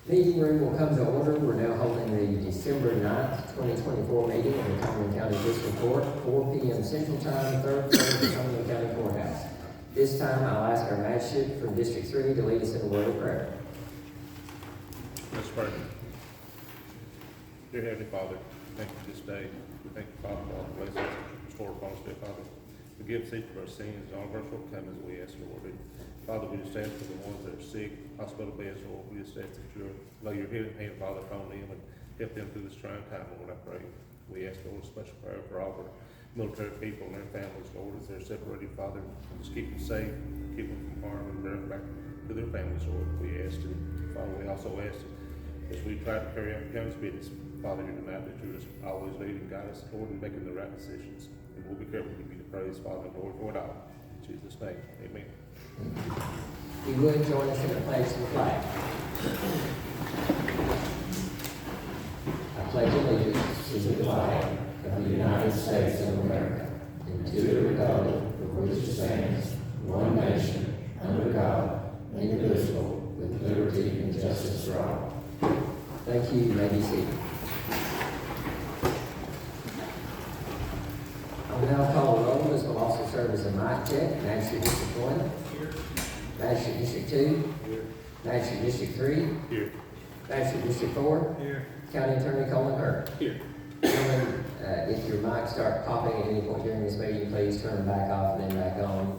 Meeting room will come to order. We're now holding the December 9th, 2024 meeting in the Cumberland County District Court, 4 p.m. Central Time, third floor of the Cumberland County Courthouse. This time, I'll ask our magistrate from District 3 to lead us in a word of prayer. Let's pray. Dear Heavenly Father, thank you for this day. We thank you, Father, for all the blessings that you restore upon us, dear Father. Forgive us each of our sins and all of our shortcomings, we ask, Lord. Father, we just ask for the ones that are sick, hospital beds, Lord. We just ask that you lay your healing hand, Father, upon them and help them through this trying time, Lord, I pray. We ask, Lord, a special prayer for all our military people and their families, Lord, as they're separated, Father. Just keep them safe, keep them from harm, and bring them back to their families, Lord. We ask, and Father, we also ask as we try to carry out the county's business, Father, here tonight, that you just always lead and guide us, Lord, in making the right decisions. And we'll be careful to give you the praise, Father, and Lord, for it all. In Jesus' name, amen. You would join us in the pledge to the flag. I pledge allegiance to the flag of the United States of America and to the republic for which it stands, one nation, under God, indivisible, with liberty and justice for all. Thank you. You may be seated. I will now call the roll. This will also serve as a mic check. Magistrate District 1. Here. Magistrate District 2. Here. Magistrate District 3. Here. Magistrate District 4. Here. County Attorney Colin Hurd. Here. Gentlemen, if your mics start popping at any point during this meeting, please turn them back off and then back on.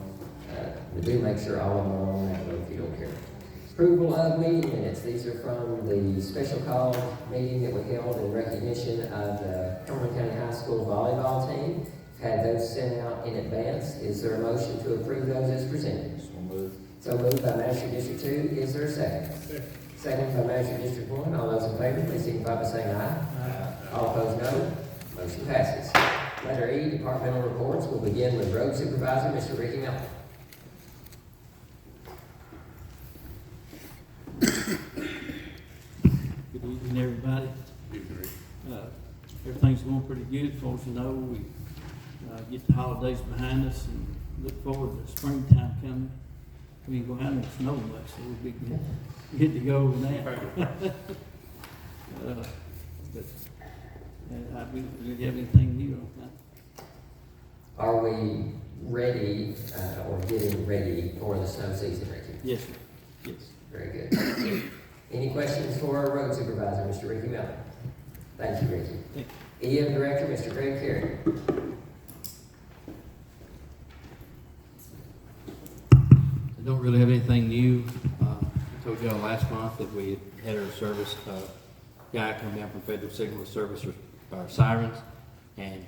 But do make sure all of them are on that road if you don't care. Approval of meeting minutes. These are from the special call meeting that we held in recognition of the Cumberland County High School volleyball team. Had those sent out in advance. Is there a motion to approve those as presented? So moved by Magistrate District 2. Is there a second? Second by Magistrate District 1. All those in favor, please signify by saying aye. Aye. All opposed, no. Motion passes. Letter E, departmental reports. We'll begin with Road Supervisor, Mr. Ricky Miller. Good evening, everybody. Everything's going pretty good. Folks, you know, we get the holidays behind us and look forward to springtime coming. We ain't go out in the snow much, so we'll be good to go with that. Do you have anything new on that? Are we ready or getting ready for the snow season, Ricky? Yes, sir. Yes. Very good. Any questions for our road supervisor, Mr. Ricky Miller? Thank you, Ricky. Thank you. EM Director, Mr. Greg Carey. I don't really have anything new. I told y'all last month that we had our service guy come down from Federal Signal to service our sirens, and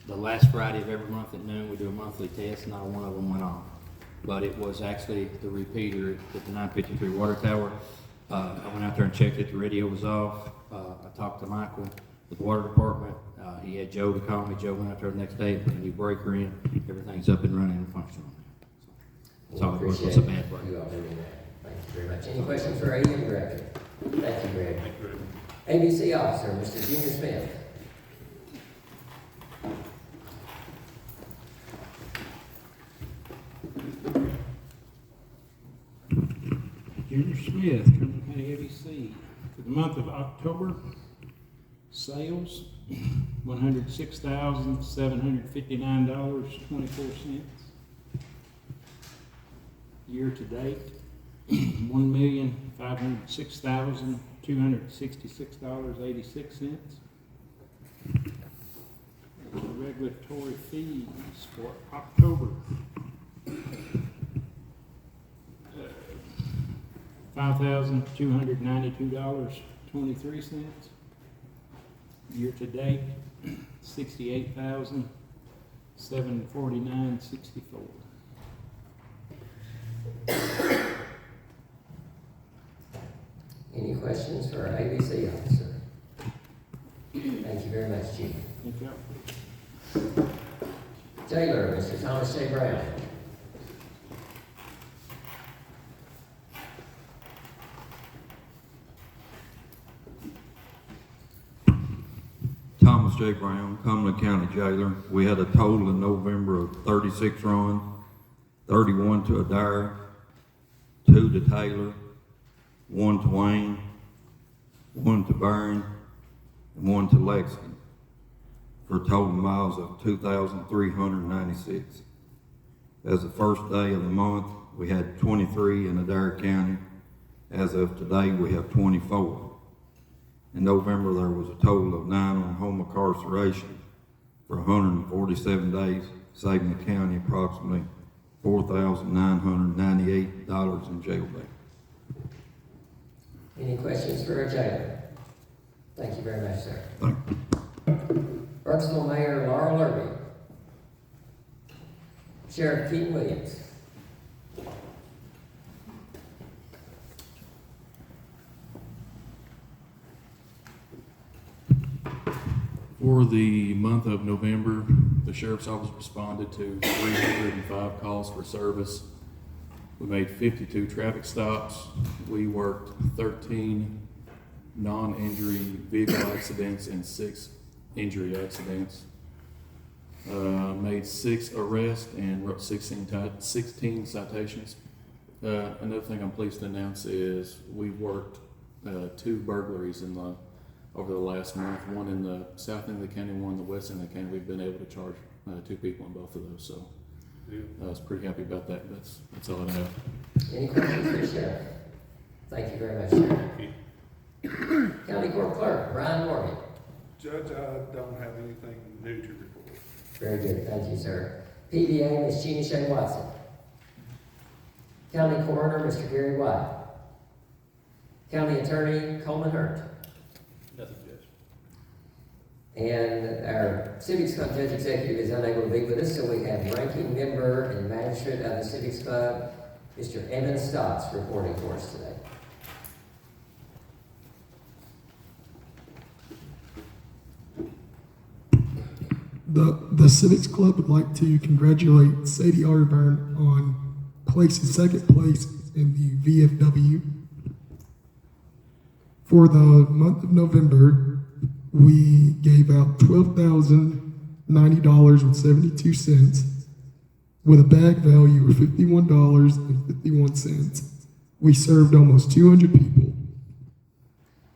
the last Friday of every month at noon we do a monthly test. Not one of them went off, but it was actually the repeater at the 953 water tower. I went out there and checked it. The radio was off. I talked to Michael with the water department. He had Joe to call me. Joe went out there the next day and put a new breaker in. Everything's up and running and functional. So it was a bad break. You all doing that. Thank you very much. Any questions for our EM Director? Thank you, Greg. ABC Officer, Mr. Junior Smith. Junior Smith, Cumberland County ABC. For the month of October, sales, $106,759.24. Year to date, $1,506,266.86. Regulatory fees for October, $5,292.23. Year to date, $68,749.64. Any questions for our ABC Officer? Thank you very much, Chief. Thank you. Jailer, Mr. Thomas J. Brown. Thomas J. Brown, Cumberland County Jailer. We had a total in November of 36 runs, 31 to Adair, 2 to Taylor, 1 to Wayne, one to Barron, and one to Lexington, for total miles of 2,396. As the first day of the month, we had 23 in Adair County. As of today, we have 24. In November, there was a total of 9 on home incarceration for 147 days, saving the county approximately $4,998 in jail day. Any questions for our jailer? Thank you very much, sir. Thank you. Burkesville Mayor Laurel Irby. Sheriff Keaton Williams. For the month of November, the Sheriff's Office responded to 305 calls for service. We made 52 traffic stops. We worked 13 non-injury vehicle accidents and 6 injury accidents. Made 6 arrests and wrote 16 citations. Another thing I'm pleased to announce is we worked 2 burglaries over the last month, one in the south end of the county, one in the west end of the county. We've been able to charge 2 people on both of those, so I was pretty happy about that. That's all I have. Any questions for the sheriff? Thank you very much, Sheriff. County Court Clerk, Brian Morgan. Judge, I don't have anything new to report. Very good, thank you, sir. PDA, Ms. Jeannie Shea Watson. County Coroner, Mr. Gary White. County Attorney, Coleman Hurt. Nothing, Judge. And our Civics Club Judge Executive is unable to be with us, so we have Ranking Member and Magistrate of the Civics Club, Mr. Evan Stotts, reporting for us today. The Civics Club would like to congratulate Sadie Arterburn on placing 2nd place in the VFW. For the month of November, we gave out $12,090.72 with a bag value of $51.51. We served almost 200 people.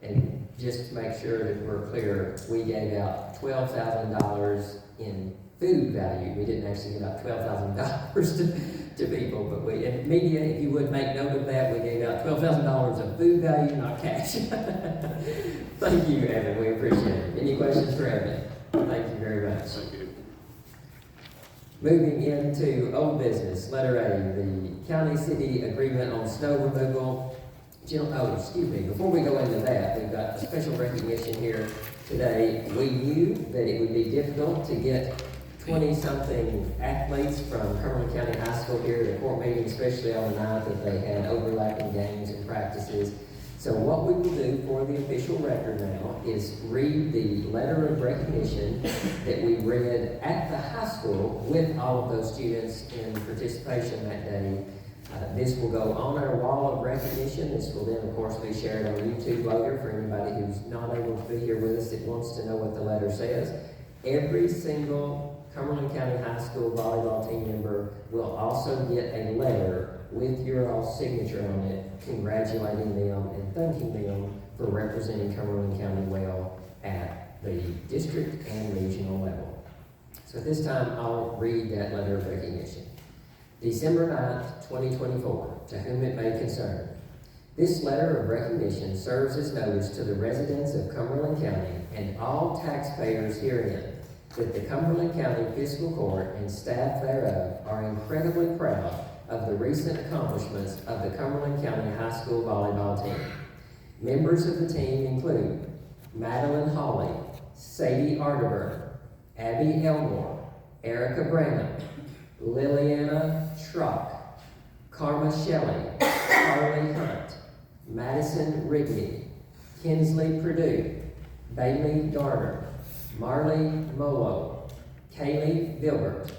And just to make sure that we're clear, we gave out $12,000 in food value. We didn't actually give out $12,000 to people, but we, and media, if you would make note of that, we gave out $12,000 of food value, not cash. Thank you, Evan. We appreciate it. Any questions for Evan? Thank you very much. Thank you. Moving into old business, letter A, the county-city agreement on snow removal. Before we go into that, we've got a special recognition here today. We knew that it would be difficult to get 20-something athletes from Cumberland County High School here at the court meeting, especially on the night that they had overlapping games and practices. So what we will do for the official record now is read the letter of recognition that we read at the high school with all of those students in participation that day. This will go on our wall of recognition. This will then, of course, be shared on YouTube later for anybody who's not able to be here with us that wants to know what the letter says. Every single Cumberland County High School volleyball team member will also get a letter with your all's signature on it, congratulating them and thanking them for representing Cumberland County well at the district and regional level. So at this time, I'll read that letter of recognition. December 9th, 2024, to whom it may concern. This letter of recognition serves as notice to the residents of Cumberland County and all taxpayers herein that the Cumberland County Fiscal Court and staff thereof are incredibly proud of the recent accomplishments of the Cumberland County High School volleyball team. Members of the team include Madeline Hawley, Sadie Arterburn, Abby Elmore, Erica Branham, Liliana Schrock, Karma Shelley, Carly Hunt, Madison Rigney, Kinsley Purdue, Bailey Darner, Marley Molo, Kaylee Vilbert,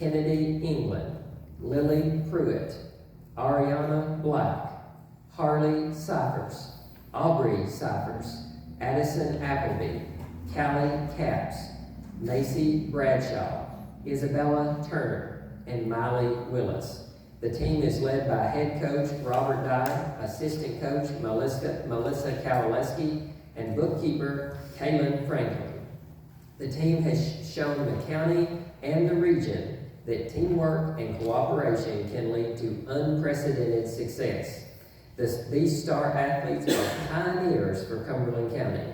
Kennedy England, Lily Pruitt, Ariana Black, Harley Cyphers, Aubrey Cyphers, Addison Appleby, Callie Capps, Macy Bradshaw, Isabella Turner, and Miley Willis. The team is led by head coach Robert Dye, assistant coach Melissa Kowaleski, and bookkeeper Kaylin Franklin. The team has shown the county and the region that teamwork and cooperation can lead to unprecedented success. These star athletes are pioneers for Cumberland County.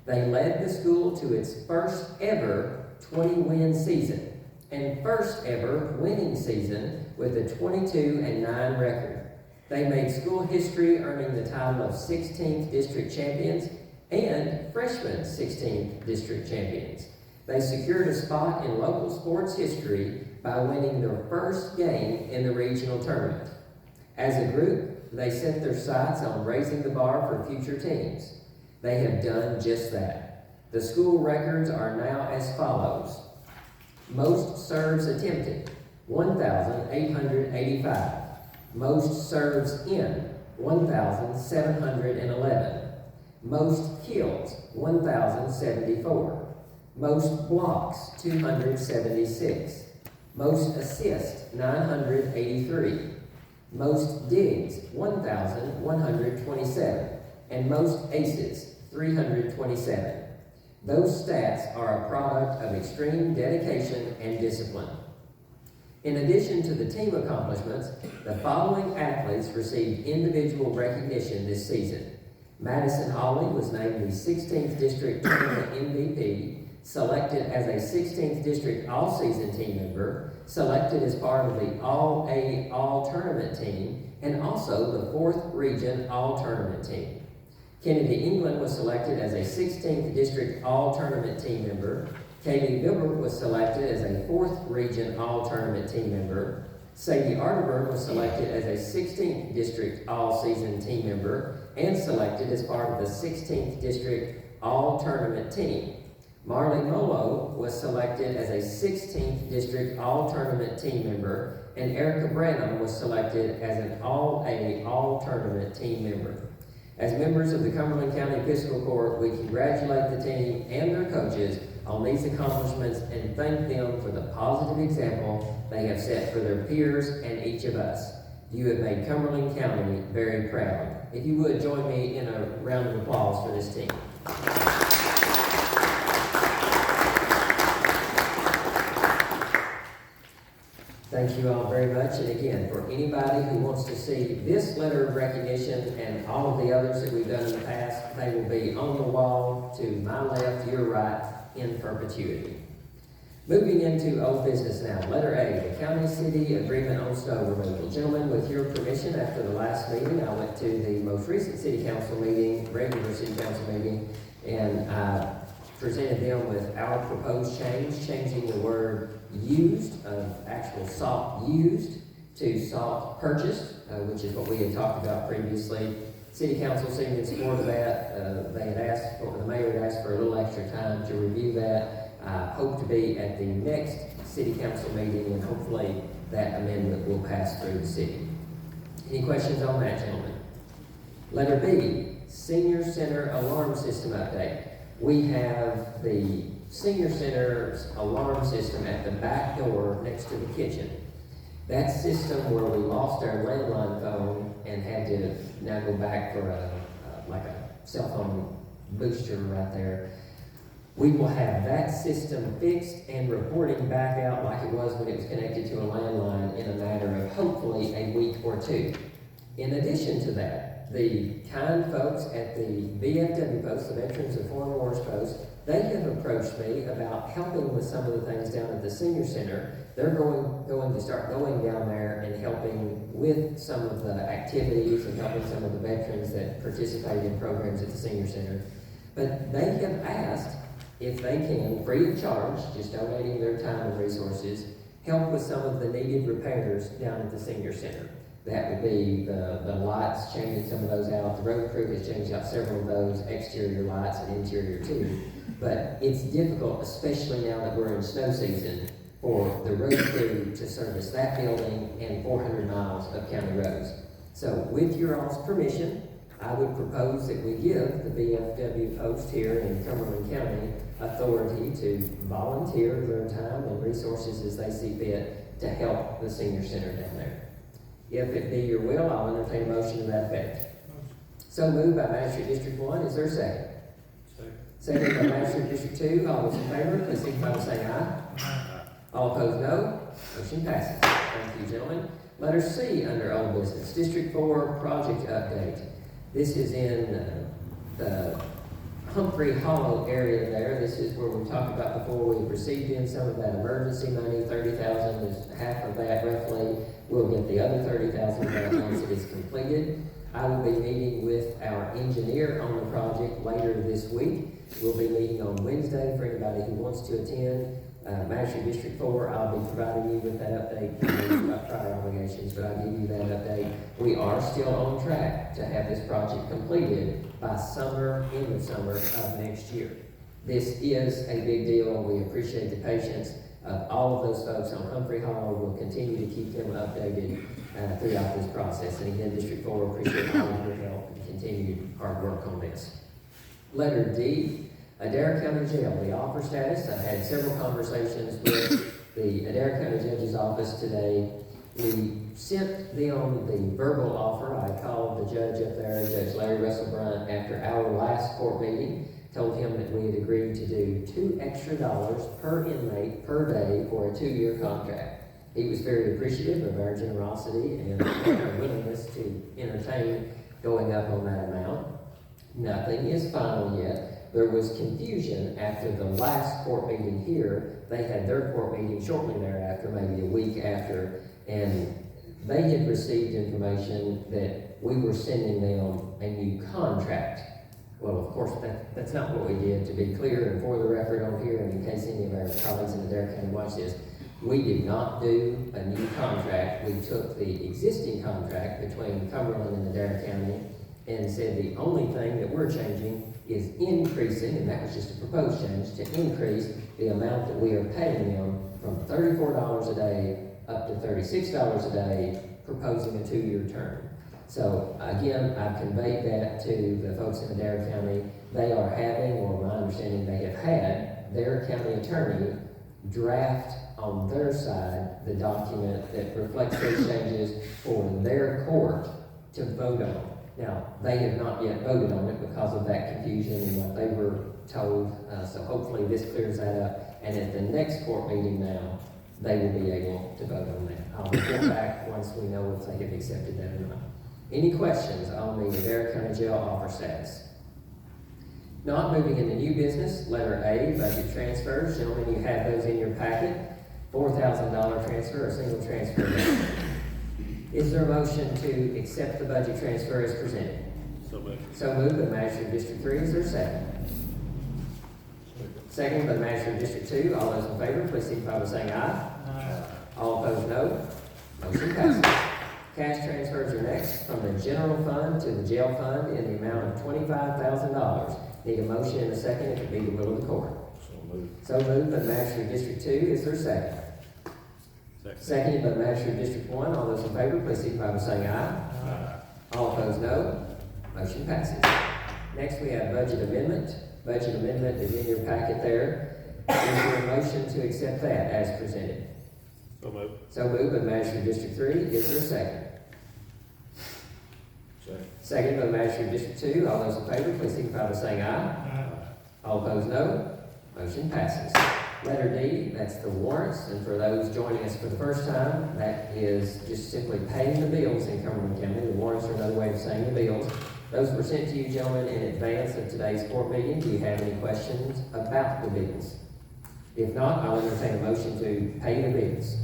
They led the school to its first ever 20-win season and first ever winning season with a 22-9 record. They made school history, earning the title of 16th District Champions and Freshman 16th District Champions. They secured a spot in local sports history by winning their first game in the regional tournament. As a group, they set their sights on raising the bar for future teams. They have done just that. The school records are now as follows. Most serves attempted, 1,885. Most serves in, 1,711. Most kills, 1,074. Most blocks, 276. Most assists, 983. Most digs, 1,127. And most aces, 327. Those stats are a product of extreme dedication and discipline. In addition to the team accomplishments, the following athletes received individual recognition this season. Madison Hawley was named the 16th District Tournament MVP, selected as a 16th District All-Season team member, selected as part of the All-A All-Tournament team, and also the 4th Region All-Tournament team. Kennedy England was selected as a 16th District All-Tournament team member. Kaylee Gilbert was selected as a 4th Region All-Tournament team member. Sadie Arterburn was selected as a 16th District All-Season team member and selected as part of the 16th District All-Tournament team. Marley Molo was selected as a 16th District All-Tournament team member, and Erica Branham was selected as an All-A All-Tournament team member. As members of the Cumberland County Fiscal Court, we congratulate the team and their coaches on these accomplishments and thank them for the positive example they have set for their peers and each of us. You have made Cumberland County very proud. If you would, join me in a round of applause for this team. Thank you all very much. And again, for anybody who wants to see this letter of recognition and all of the others that we've done in the past, they will be on the wall to my left, your right, in perpetuity. Moving into old business now. Letter A, the county-city agreement on snow removal. Gentlemen, with your permission, after the last meeting, I went to the most recent city council meeting, regular city council meeting, and I presented them with our proposed change, changing the word used, of actual salt used, to salt purchased, which is what we had talked about previously. City council seemed in support of that. They had asked, the mayor had asked for a little extra time to review that. I hope to be at the next city council meeting, and hopefully that amendment will pass through the city. Any questions on that, gentlemen? Letter B, senior center alarm system update. We have the senior center's alarm system at the back door next to the kitchen. That system where we lost our landline phone and had to now go back for a cell phone booster right there. We will have that system fixed and reporting back out like it was when it was connected to a landline in a matter of hopefully a week or two. In addition to that, the kind folks at the VFW post, the Veterans of Foreign Wars post, they have approached me about helping with some of the things down at the senior center. They're going to start going down there and helping with some of the activities and helping some of the veterans that participate in programs at the senior center. But they have asked if they can, free of charge, just donating their time and resources, help with some of the needed repairs down at the senior center. That would be the lights, changing some of those out. The road crew has changed out several of those, exterior lights and interior too. But it's difficult, especially now that we're in snow season, for the road crew to service that building and 400 miles of county roads. So with your all's permission, I would propose that we give the VFW post here in Cumberland County authority to volunteer their time and resources as they see fit to help the senior center down there. If it be your will, I'll entertain a motion to that effect. So moved by Magistrate District 1. Is there a second? Second by Magistrate District 2, all those in favor, please signify by saying aye. All opposed, no. Motion passes. Thank you, gentlemen. Letter C under old business, District 4 project update. This is in the Humphrey Hollow area there. This is where we talked about before. We received in some of that emergency money, $30,000 is half of that roughly. We'll get the other $30,000 back once it is completed. I will be meeting with our engineer on the project later this week. We'll be meeting on Wednesday for anybody who wants to attend. Magistrate District 4, I'll be providing you with that update about prior obligations, but I'll give you that update. We are still on track to have this project completed by end of summer of next year. This is a big deal, and we appreciate the patience of all of those folks on Humphrey Hollow. We'll continue to keep them updated throughout this process. And again, District 4 appreciate all of your help and continued hard work on this. Letter D, Adair County Jail, the offer status. I had several conversations with the Adair County Judge's office today. We sent them the verbal offer. I called the judge up there, Judge Larry Russell Bryant, after our last court meeting, told him that we had agreed to do $2 extra per inmate per day for a 2-year contract. He was very appreciative of our generosity and our willingness to entertain going up on that amount. Nothing is final yet. There was confusion after the last court meeting here. They had their court meeting shortly thereafter, maybe a week after, and they had received information that we were sending them a new contract. Well, of course, that's not what we did. To be clear and for the record on here, and in case any of our colleagues in Adair County watch this, we did not do a new contract. We took the existing contract between Cumberland and Adair County and said the only thing that we're changing is increasing, and that was just a proposed change, to increase the amount that we are paying them from $34 a day up to $36 a day, proposing a 2-year term. So again, I've conveyed that to the folks in Adair County. They are having, or my understanding, they have had their county attorney draft on their side the document that reflects those changes for their court to vote on. Now, they have not yet voted on it because of that confusion and what they were told, so hopefully this clears that up. And at the next court meeting now, they will be able to vote on that. I'll report back once we know if they have accepted that or not. Any questions on the Adair County Jail offer status? Not moving into new business, letter A, budget transfers. Gentlemen, you have those in your packet. $4,000 transfer, a single transfer. Is there a motion to accept the budget transfer as presented? So moved. So moved by Magistrate District 3. Is there a second? Second by Magistrate District 2. All those in favor, please signify by saying aye. All opposed, no. Motion passes. Cash transfers are next from the general fund to the jail fund in the amount of $25,000. Need a motion and a second if it be the will of the court. So moved. So moved by Magistrate District 2. Is there a second? Seconded by Magistrate District 1. All those in favor, please signify by saying aye. All opposed, no. Motion passes. Next, we have budget amendment. Budget amendment is in your packet there. Is there a motion to accept that as presented? So moved. So moved by Magistrate District 3. Is there a second? Second by Magistrate District 2. All those in favor, please signify by saying aye. All opposed, no. Motion passes. Letter D, that's the warrants, and for those joining us for the first time, that is just simply paying the bills in Cumberland County. The warrants are another way of saying the bills. Those were sent to you, gentlemen, in advance of today's court meeting. Do you have any questions about the bills? If not, I'll entertain a motion to pay the bills.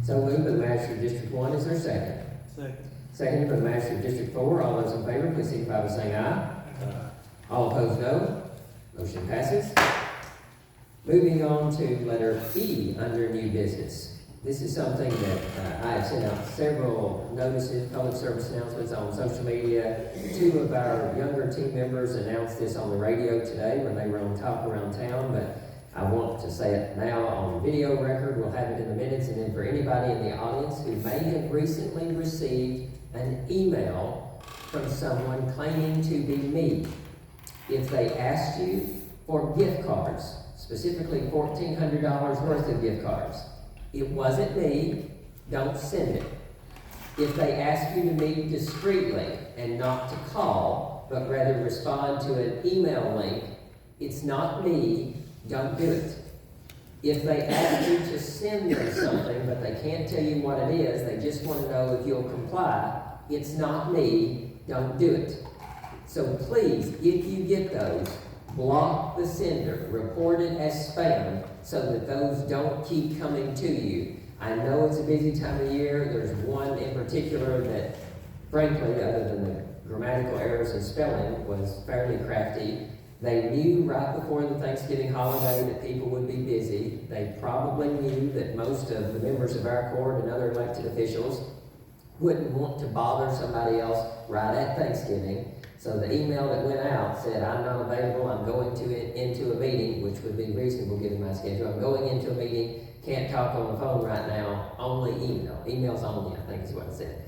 So moved by Magistrate District 1. Is there a second? Second. Seconded by Magistrate District 4. All those in favor, please signify by saying aye. All opposed, no. Motion passes. Moving on to letter E under new business. This is something that I have sent out several notices, public service announcements on social media. 2 of our younger team members announced this on the radio today when they were on top around town, but I want to say it now on video record. We'll have it in the minutes, and then for anybody in the audience who may have recently received an email from someone claiming to be me, if they asked you for gift cards, specifically $1,400 worth of gift cards, it wasn't me. Don't send it. If they ask you to meet discreetly and not to call, but rather respond to an email link, it's not me, don't do it. If they ask you to send them something, but they can't tell you what it is, they just want to know if you'll comply, it's not me, don't do it. So please, if you get those, block the sender, report it as spam, so that those don't keep coming to you. I know it's a busy time of year. There's one in particular that, frankly, other than the grammatical errors and spelling, was fairly crafty. They knew right before the Thanksgiving holiday that people would be busy. They probably knew that most of the members of our court and other elected officials wouldn't want to bother somebody else right at Thanksgiving. So the email that went out said, I'm not available, I'm going into a meeting, which would be reasonable given my schedule. I'm going into a meeting, can't talk on the phone right now, only email. Emails only, I think is what it said.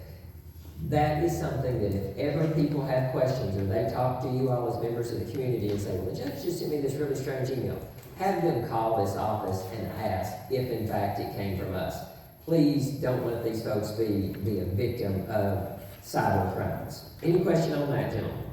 That is something that if ever people have questions or they talk to you all as members of the community and say, well, the judge just sent me this really strange email, have them call this office and ask if in fact it came from us. Please don't let these folks be a victim of cyber crimes. Any question on that, gentlemen?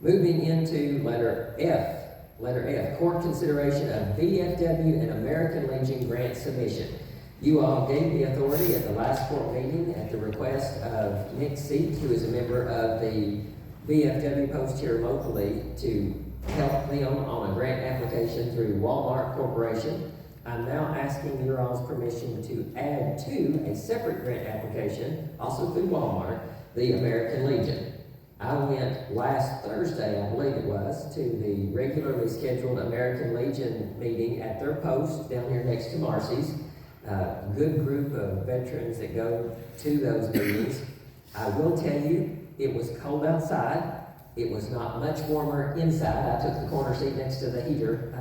Moving into letter F. Letter F, court consideration of VFW and American Legion grant submission. You all gave the authority at the last court meeting at the request of Nick Seek, who is a member of the VFW post here locally, to help them on a grant application through Walmart Corporation. I'm now asking your all's permission to add to a separate grant application, also through Walmart, the American Legion. I went last Thursday, I believe it was, to the regularly scheduled American Legion meeting at their post down here next to Marcy's. Good group of veterans that go to those meetings. I will tell you, it was cold outside. It was not much warmer inside. I took the corner seat next to the heater.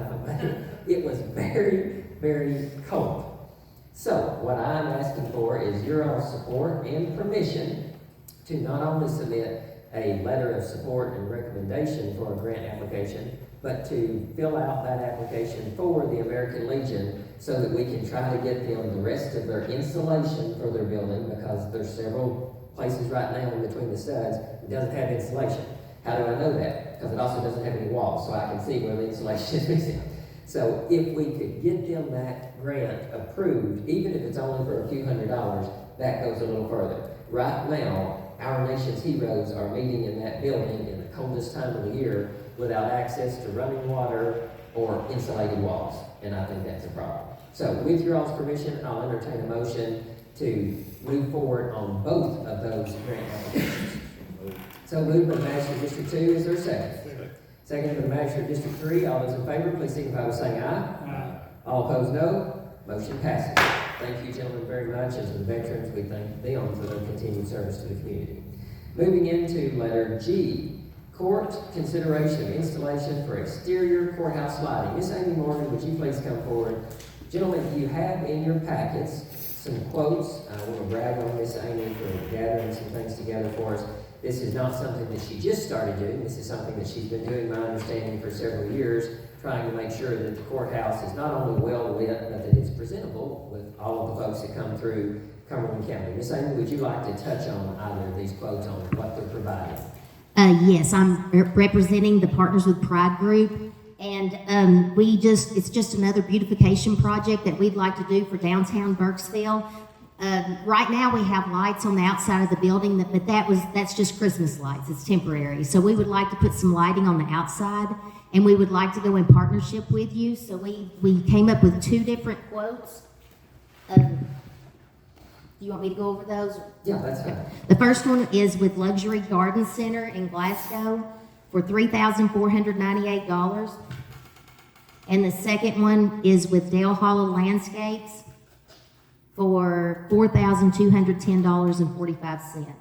It was very, very cold. So what I'm asking for is your all's support and permission to not only submit a letter of support and recommendation for a grant application, but to fill out that application for the American Legion so that we can try to get them the rest of their insulation for their building, because there's several places right now in between the studs that doesn't have insulation. How do I know that? Because it also doesn't have any walls, so I can see where the insulation is missing. So if we could get them that grant approved, even if it's only for a few $100s, that goes a little further. Right now, our nation's heroes are meeting in that building in the coldest time of the year without access to running water or insulated walls, and I think that's a problem. So with your all's permission, I'll entertain a motion to move forward on both of those grant applications. So moved by the Magistrate District 2, is there a second? Second by the Magistrate District 3, all those in favor, please signify by saying aye. Aye. All opposed, no. Motion passes. Thank you, gentlemen, very much. As the veterans, we thank them for their continued service to the community. Moving into letter G, court consideration of installation for exterior courthouse lighting. Miss Amy Morgan, would you please come forward? Gentlemen, you have in your packets some quotes. I want to brag on Miss Amy for gathering some things together for us. This is not something that she just started doing. This is something that she's been doing, my understanding, for several years, trying to make sure that the courthouse is not only well lit, but that it's presentable with all of the folks that come through Cumberland County. Ms. Amy, would you like to touch on either of these quotes on what they're providing? Yes, I'm representing the Partners with Pride group, and it's just another beautification project that we'd like to do for downtown Burkesville. Right now we have lights on the outside of the building, but that's just Christmas lights. It's temporary. So we would like to put some lighting on the outside, and we would like to go in partnership with you. So we came up with two different quotes. Do you want me to go over those? Yeah, that's fine. The first one is with Luxury Garden Center in Glasgow for $3,498. And the second one is with Dale Hollow Landscapes for $4,210.45.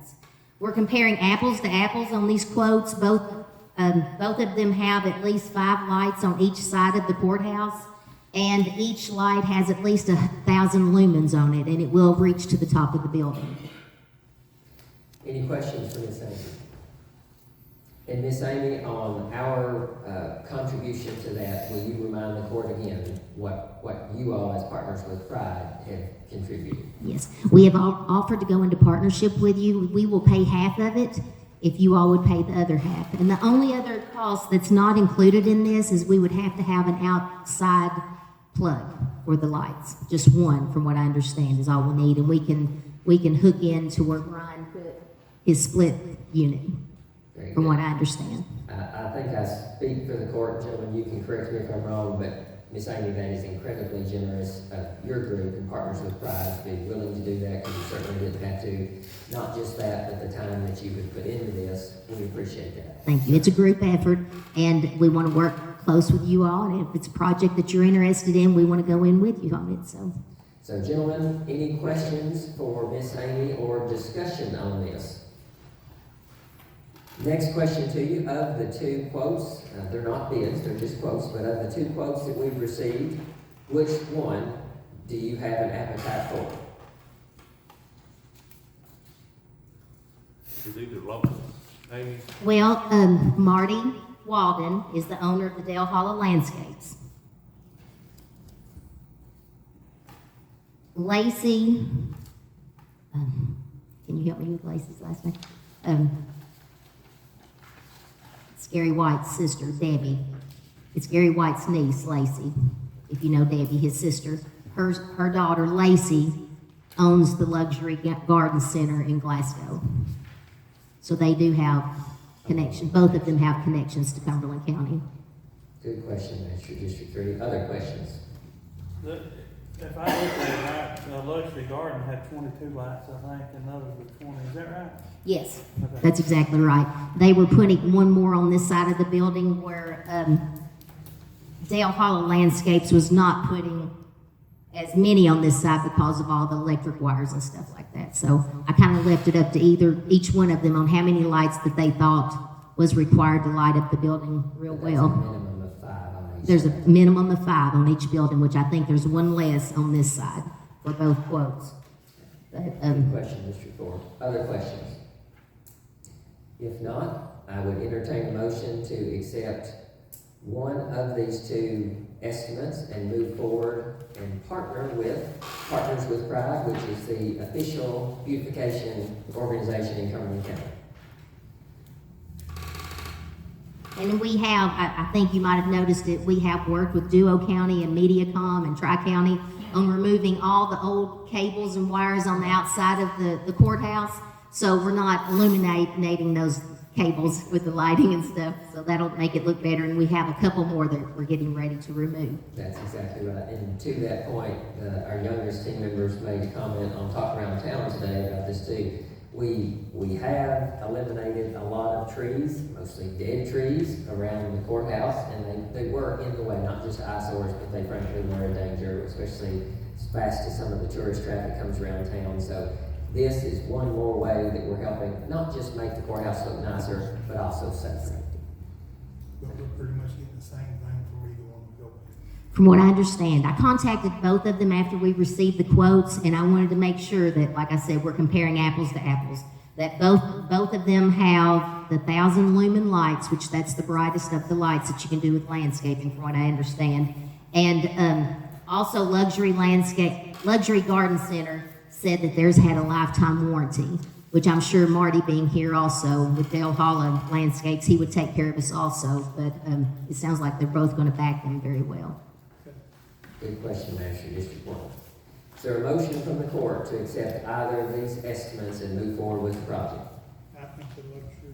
We're comparing apples to apples on these quotes. Both of them have at least 5 lights on each side of the courthouse, and each light has at least 1,000 lumens on it, and it will reach to the top of the building. Any questions for Ms. Amy? And Miss Amy, on our contribution to that, will you remind the court again what you all as Partners with Pride have contributed? Yes, we have offered to go into partnership with you. We will pay half of it if you all would pay the other half. And the only other cost that's not included in this is we would have to have an outside plug for the lights. Just one, from what I understand, is all we need. And we can hook into where Brian put his split unit, Very from good. what I understand. I think I speak for the court, gentlemen, you can correct me if I'm wrong, but Miss Amy, that is incredibly generous of your group and Partners with Pride to be willing to do that, because you certainly didn't have to. Not just that, but the time that you would put into this, we appreciate that. Thank you. It's a group effort, and we want to work close with you all. And if it's a project that you're interested in, we want to go in with you on it. So gentlemen, any questions for Miss Amy or discussion on this? Next question to you, of the two quotes, they're not bids, they're just quotes, but of the two quotes that we've received, which one do you have an appetite for? Is either local, Amy? Well, Marty Walden is the owner of the Dale Hollow Landscapes. Lacey, can you help me with Lacey's last name? It's Gary White's sister, Debbie. It's Gary White's niece, Lacey. If you know Debbie, his sister. Her daughter, Lacey, owns the Luxury Garden Center in Glasgow. So they do have connections. Both of them have connections to Cumberland County. Good question, Master District 3. Other questions? If I looked at it right, the luxury garden had 22 lights, I think, and others with 20. Is that right? Yes, Okay. that's exactly right. They were putting one more on this side of the building where Dale Hollow Landscapes was not putting as many on this side because of all the electric wires and stuff like that. So I kind of left it up to each one of them on how many lights that they thought was required to light up the building real That's a well. minimum of 5 on each There's a side. minimum of 5 on each building, which I think there's one less on this side for both quotes. But, Good question, District 4. Other questions? If not, I would entertain a motion to accept one of these two estimates and move forward and partner with Partners with Pride, which is the official beautification organization in Cumberland County. And we have, I think you might have noticed it, we have worked with Duo County and Mediacom and Tri-County on removing all the old cables and wires on the outside of the courthouse. So we're not illuminating those cables with the lighting and stuff. So that'll make it look better. And we have a couple more that we're getting ready to remove. That's exactly right. And to that point, our youngest team members made a comment on Talk Around Town today about this too. We have eliminated a lot of trees, mostly dead trees, around the courthouse, and they were in the way, not just eyesores, but they frankly were a danger, especially as fast as some of the tourist traffic comes around town. So this is one more way that we're helping not just make the courthouse look nicer, but also safer. But we're pretty much getting the same thing for either one we go with. From what I understand, I contacted both of them after we received the quotes, and I wanted to make sure that, like I said, we're comparing apples to apples. That both of them have the 1,000 lumen lights, which that's the brightest of the lights that you can do with landscaping, from what I understand. And also Luxury Garden Center said that theirs had a lifetime warranty, which I'm sure Marty being here also with Dale Hollow Landscapes, he would take care of us also. But it sounds like they're both going to back them very well. Good question, Master District 1. Is there a motion from the court to accept either of these estimates and move forward with the project? I think the luxury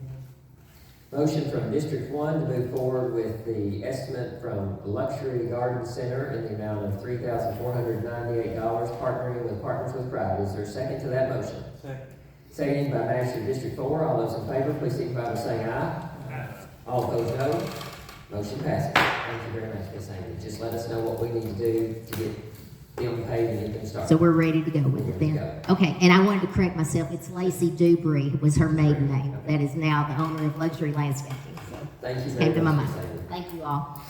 one. Motion from District 1 to move forward with the estimate from Luxury Garden Center in the amount of $3,498, partnering with Partners with Pride. Is there a second to that motion? Second. Seconded by Master District 4. All those in favor, please signify by saying aye. Aye. All opposed, no. Motion passes. Thank you very much, Ms. Amy. Just let us know what we need to do to get them paid and get them started. So we're ready to go with it then. Okay, and I wanted to correct myself. It's Lacey Dubry was her maiden name. That is now the owner of Luxury Landscaping. So Thank you came very to my much, mind. Ms. Amy. Thank you all.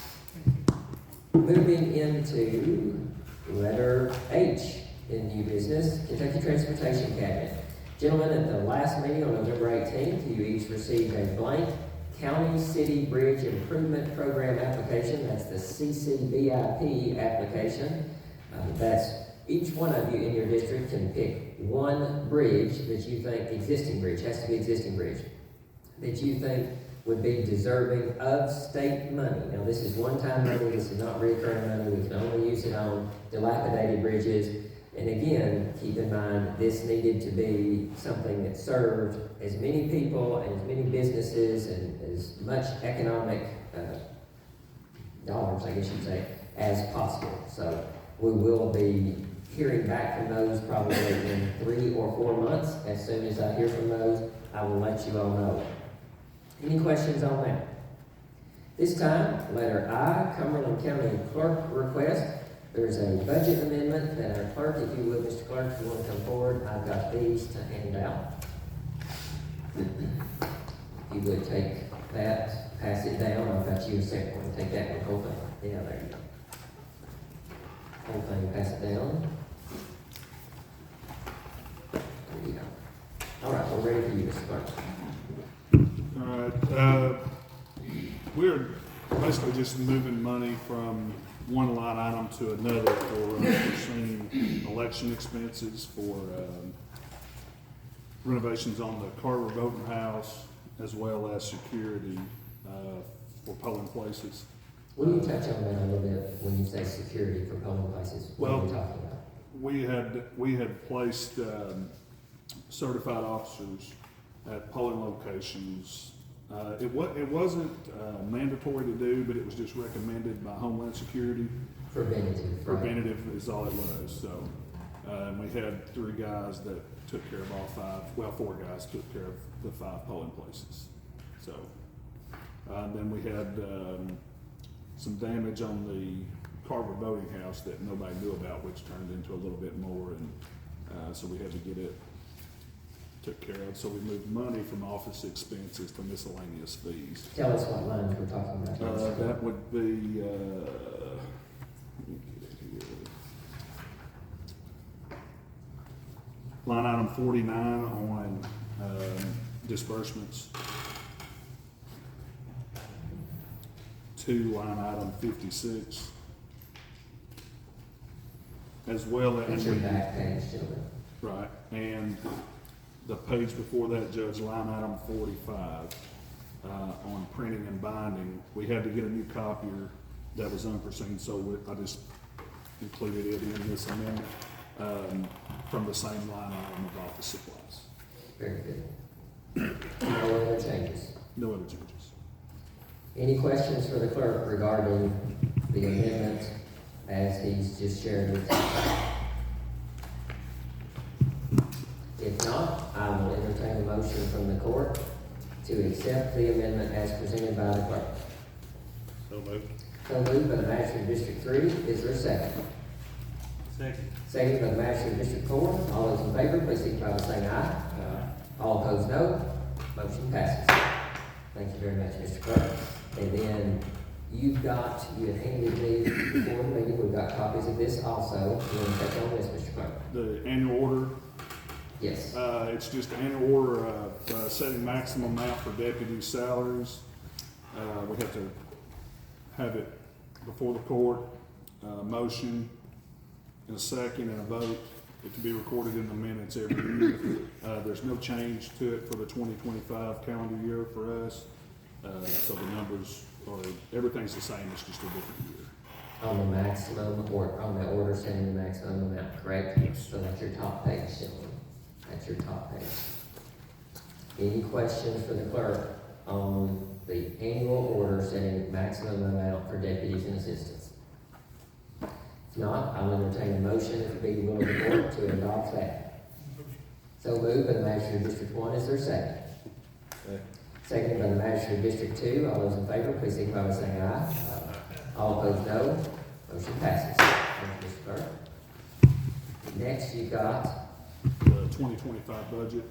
Moving into letter H in new business, Kentucky Transportation Cabinet. Gentlemen, at the last meeting on November 18th, you each received a blank County City Bridge Improvement Program application. That's the CCBIP application. That's each one of you in your district can pick one bridge that you think, existing bridge, has to be existing bridge, that you think would be deserving of state money. Now, this is one-time money, this is not recurring money, we can only use it on dilapidated bridges. And again, keep in mind, this needed to be something that served as many people and as many businesses and as much economic dollars, I guess you'd say, as possible. So we will be hearing back from those probably in 3 or 4 months. As soon as I hear from those, I will let you all know. Any questions on that? This time, letter I, Cumberland County Clerk request. There's a budget amendment that our clerk, if you would, Mr. Clerk, if you want to come forward, I've got these to hand out. If you would take that, pass it down. I've got you a second one. Take that one, whole thing. Yeah, there you go. Whole thing, pass it down. There you go. All right, we're ready for you, Mr. Clerk. All right, we're basically just moving money from one line item to another for pursuing election expenses, for renovations on the Carver voting house, as well as security for polling places. Will you touch on that a little bit when you say security for polling places? What are you talking about? We had placed certified officers at polling locations. It wasn't mandatory to do, but it was just recommended by Homeland Security. Preventative. Preventative is all it was. So, and we had 3 guys that took care of all 5. 4 guys took care of the 5 polling places. So, then we had some damage on the Carver voting house that nobody knew about, which turned into a little bit more, and so we had to get it took care of. So we moved money from office expenses to miscellaneous fees. Tell us what lines we're talking about. That would be, let me get it here. Line item 49 on disbursements. To line item 56. As well as. That's your back page, gentlemen. Right, and the page before that, Judge, line item 45, on printing and binding, we had to get a new copier that was unforeseen, so I just included it in this amendment from the same line item of office supplies. Very good. No other changes? No other changes. Any questions for the clerk regarding the amendment as he's just shared with you? If not, I will entertain a motion from the court to accept the amendment as presented by the clerk. So moved. So moved by the Master of District 3. Is there a second? Second. Second by the Master of District 4. All those in favor, please signify by saying aye. All opposed, no. Motion passes. Thank you very much, Mr. Clerk. And then you had handed me before the meeting, we've got copies of this also. You want to touch on this, Mr. Clerk? The annual order. Yes. It's just an annual order of setting maximum amount for deputy salaries. We have to have it before the court, motion, and a second, and a vote, it to be recorded in the minutes every year. There's no change to it for the 2025 calendar year for us. So the numbers everything's the same, it's just a different year. On the maximum, or on the order setting the maximum amount, correct? Yes. So that's your top page, gentlemen. That's your top page. Any questions for the clerk on the annual order setting maximum amount for deputies and assistants? If not, I'll entertain a motion, if it be the will of the court, to adopt that. So moved by the Magistrate of District 1. Is there a second? Seconded by the Magistrate of District 2. All those in favor, please signify by saying aye. All opposed, no. Motion passes. Thank you, Mr. Clerk. Next, you've got, The 2025 budget.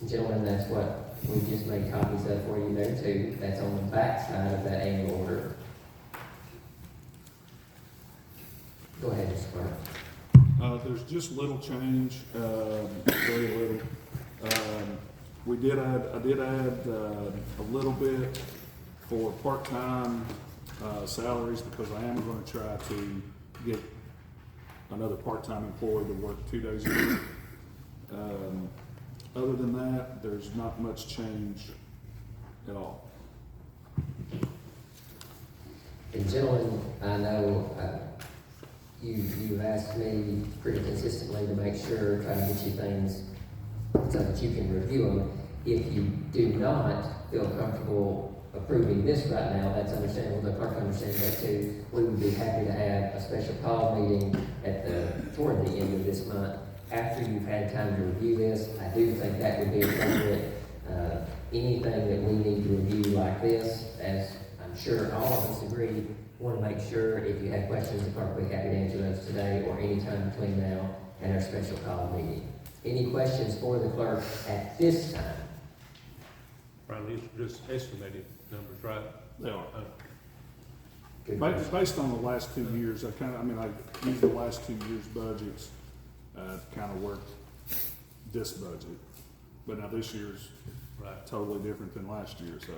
gentlemen, that's what we just made copies of for you there too. That's on the back side of that annual order. Go ahead, Mr. Clerk. There's just little change, very little. I did add a little bit for part-time salaries because I am gonna try to get another part-time employee to work 2 days a week. Other than that, there's not much change at all. And gentlemen, I know, you've asked me pretty consistently to make sure, try to get you things so that you can review them. If you do not feel comfortable approving this right now, that's understandable, the clerk understands that too. We would be happy to have a special call meeting toward the end of this month, after you've had time to review this. I do think that would be appropriate. Anything that we need to review like this, as I'm sure all of us agree, want to make sure if you have questions, the clerk will be happy to answer those today or any time between now and our special call meeting. Any questions for the clerk at this time? Brian, these are just estimated numbers, right? They are. Good Based, question. based on the last 2 years, I used the last 2 years' budgets to kind of work this budget. But now this year's totally different than last year, so.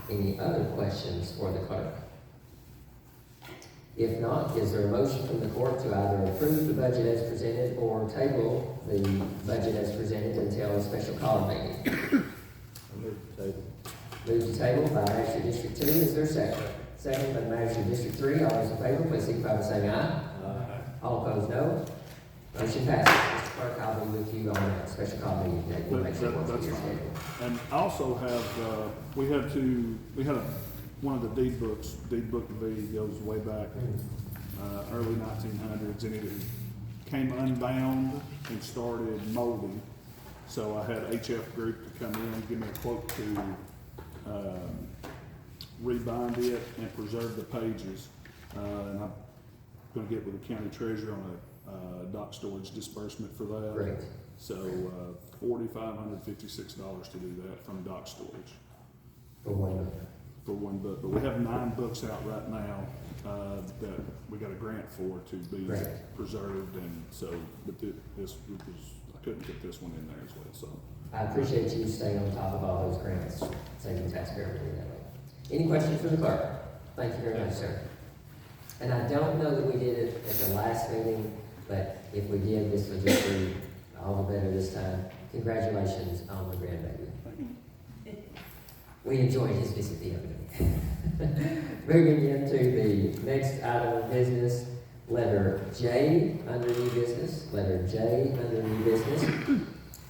Any other questions for the clerk? If not, is there a motion from the court to either approve the budget as presented or table the budget as presented until a special call meeting? Move the table. Move to table by Magistrate District 2, is there a second? Second by Magistrate District 3, all those in favor, please signify by saying aye. All opposed, no. Motion passes. Mr. Clerk, I'll be with you on that special call meeting today. We'll make sure it works with That's your fine. schedule. And also have, one of the deed books, Deed Book V goes way back, early 1900s, and it came unbound and started molding. So I had HF Group to come in and give me a quote to rebind it and preserve the pages. And I'm gonna get with the county treasurer on a dock storage disbursement for that. Great. So, $4,556 to do that from dock storage For one. for one book. But we have 9 books out right now, that we got a grant for to be Great. preserved, and so, but this was, I couldn't get this one in there as well, so. I appreciate you staying on top of all those grants, saving taxpayer money that way. Any questions for the clerk? Thank you very much, sir. And I don't know that we did it at the last meeting, but if we did, this would just be all the better this time. Congratulations on the grandbaby. We enjoyed his visit the other day. Moving into the next item of business, letter J under new business, letter J under new business.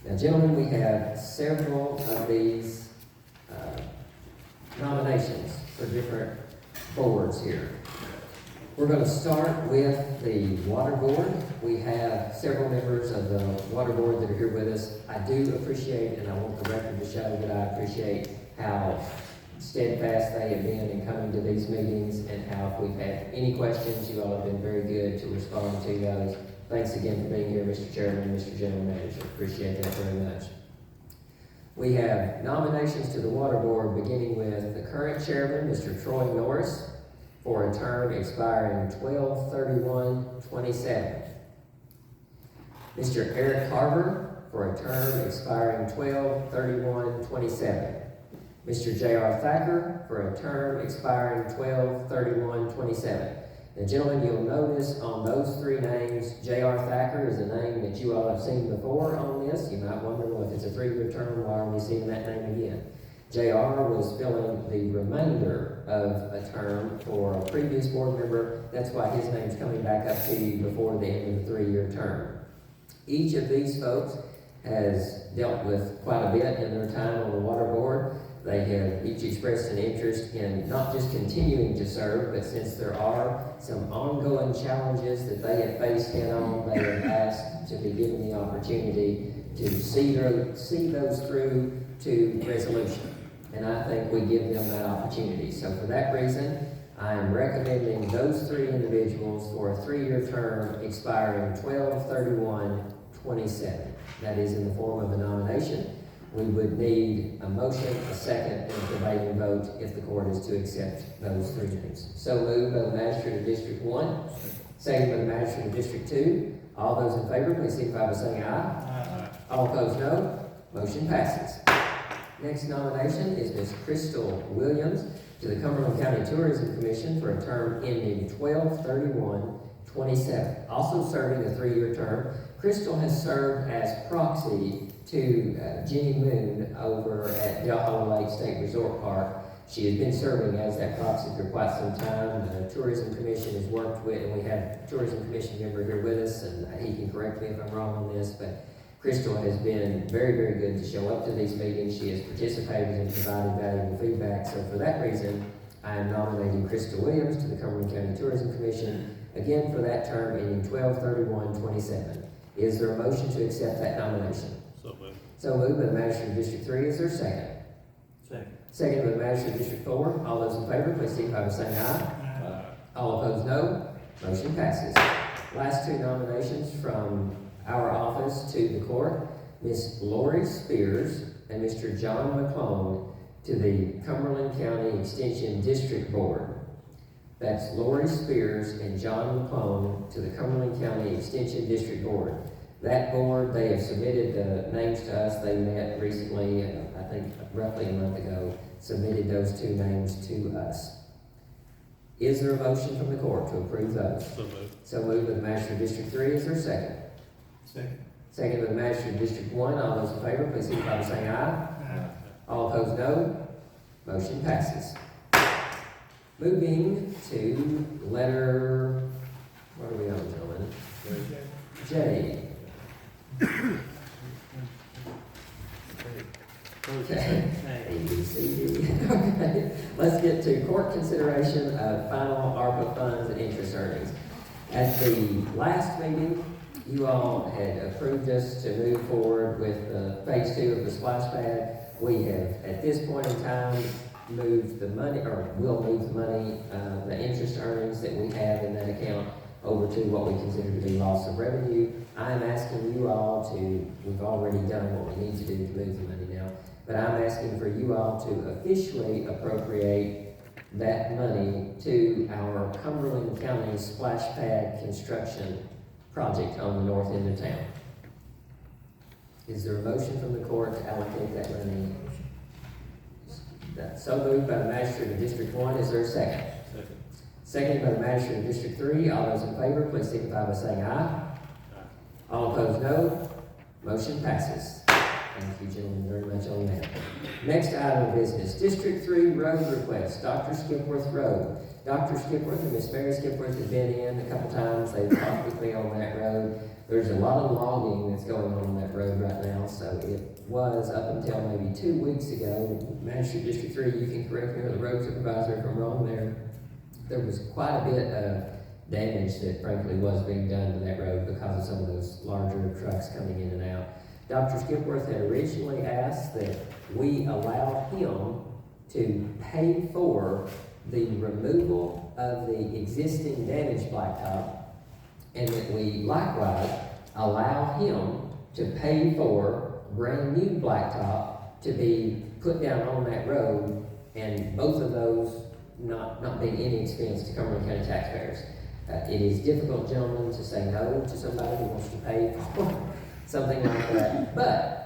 Now, gentlemen, we have several of these nominations for different boards here. We're going to start with the Water Board. We have several members of the Water Board that are here with us. I do appreciate, and I want the record to show that I appreciate how steadfast they have been in coming to these meetings, and how if we've had any questions, you all have been very good to respond to those. Thanks again for being here, Mr. Chairman, Mr. General Manager. Appreciate that very much. We have nominations to the Water Board, beginning with the current chairman, Mr. Troy Norris, for a term expiring 12/31/27. Mr. Eric Carver, for a term expiring 12/31/27. Mr. J.R. Thacker, for a term expiring 12/31/27. Now, gentlemen, you'll notice on those 3 names, J.R. Thacker is a name that you all have seen before on this. You might wonder, well, if it's a 3-year term, why are we seeing that name again? J.R. was filling the remainder of a term for a previous board member. That's why his name's coming back up to you before the end of the 3-year term. Each of these folks has dealt with quite a bit in their time on the Water Board. They have each expressed an interest in not just continuing to serve, but since there are some ongoing challenges that they have faced head on, they have asked to be given the opportunity to see those through to resolution. And I think we give them that opportunity. So for that reason, I am recommending those 3 individuals for a 3-year term expiring 12/31/27. That is in the form of a nomination. We would need a motion, a second, and a debating vote if the court is to accept those 3 names. So moved by the Magistrate of District 1, second by the Magistrate of District 2. All those in favor, please signify by saying aye. All opposed, no. Motion passes. Next nomination is Ms. Crystal Williams to the Cumberland County Tourism Commission for a term ending 12/31/27. Also serving a 3-year term, Crystal has served as proxy to Jenny Moon over at Del Hollow Lake State Resort Park. She has been serving as that proxy for quite some time. The Tourism Commission has worked with, and we have a Tourism Commission member here with us, and he can correct me if I'm wrong on this, but Crystal has been very, very good to show up to these meetings. She has participated and provided valuable feedback. So for that reason, I am nominating Crystal Williams to the Cumberland County Tourism Commission, again for that term ending 12/31/27. Is there a motion to accept that nomination? So moved. So moved by the Magistrate of District 3. Is there a second? Second. Second by the Magistrate of District 4. All those in favor, please signify by saying aye. All opposed, no. Motion passes. Last 2 nominations from our office to the court, Ms. Lori Spears and Mr. John McClone to the Cumberland County Extension District Board. That's Lori Spears and John McClone to the Cumberland County Extension District Board. That board, they have submitted the names to us. They met recently, I think roughly a month ago, submitted those 2 names to us. Is there a motion from the court to approve those? So moved. So moved by the Magistrate of District 3. Is there a second? Second. Second by the Magistrate of District 1. All those in favor, please signify by saying aye. All opposed, no. Motion passes. Moving to letter, what are we on, gentlemen? J. Okay. A, B, C, D. Okay. Let's get to court consideration of final ARPA funds and interest earnings. At the last meeting, you all had approved us to move forward with phase 2 of the splash pad. We have, at this point in time, moved the money, or will move the money, the interest earnings that we have in that account over to what we consider to be loss of revenue. I'm asking you all to, we've already done what we need to do to move the money now, but I'm asking for you all to officially appropriate that money to our Cumberland County splash pad construction project on the north end of town. Is there a motion from the court to allocate that money? That's so moved by the Magistrate of District 1. Is there a second? Second. Second by the Magistrate of District 3. All those in favor, please signify by saying aye. All opposed, no. Motion passes. Thank you, gentlemen, very much on that. Next item of business, District 3 road request, Dr. Skipworth Road. Dr. Skipworth and Miss Mary Skipworth have been in a couple times. They've talked with me on that road. There's a lot of logging that's going on that road right now, so it was up until maybe 2 weeks ago. Magistrate District 3, you can correct me or the road supervisor if I'm wrong there. There was quite a bit of damage that frankly was being done to that road because of some of those larger trucks coming in and out. Dr. Skipworth had originally asked that we allow him to pay for the removal of the existing damaged blacktop, and that we likewise allow him to pay for brand new blacktop to be put down on that road, and both of those not being any expense to Cumberland County taxpayers. It is difficult, gentlemen, to say no to somebody who wants to pay for something like that, but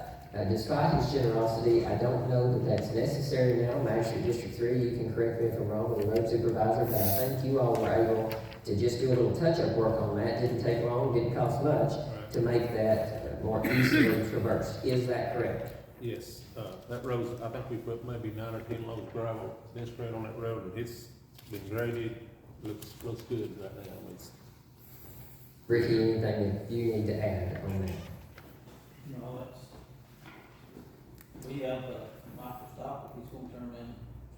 despite his generosity, I don't know that that's necessary now. Magistrate District 3, you can correct me if I'm wrong, with the road supervisor, but I think you all were able to just do a little touch-up work on that. Didn't take long, didn't cost much to make that more easily traversed. Is that correct? Yes, that road, I think we put maybe 9 or 10 loads of gravel, this grade on that road, and it's been graded, looks good right now. Ricky, anything that you need to add on that? No, that's, we have Microsoft, if he's gonna turn in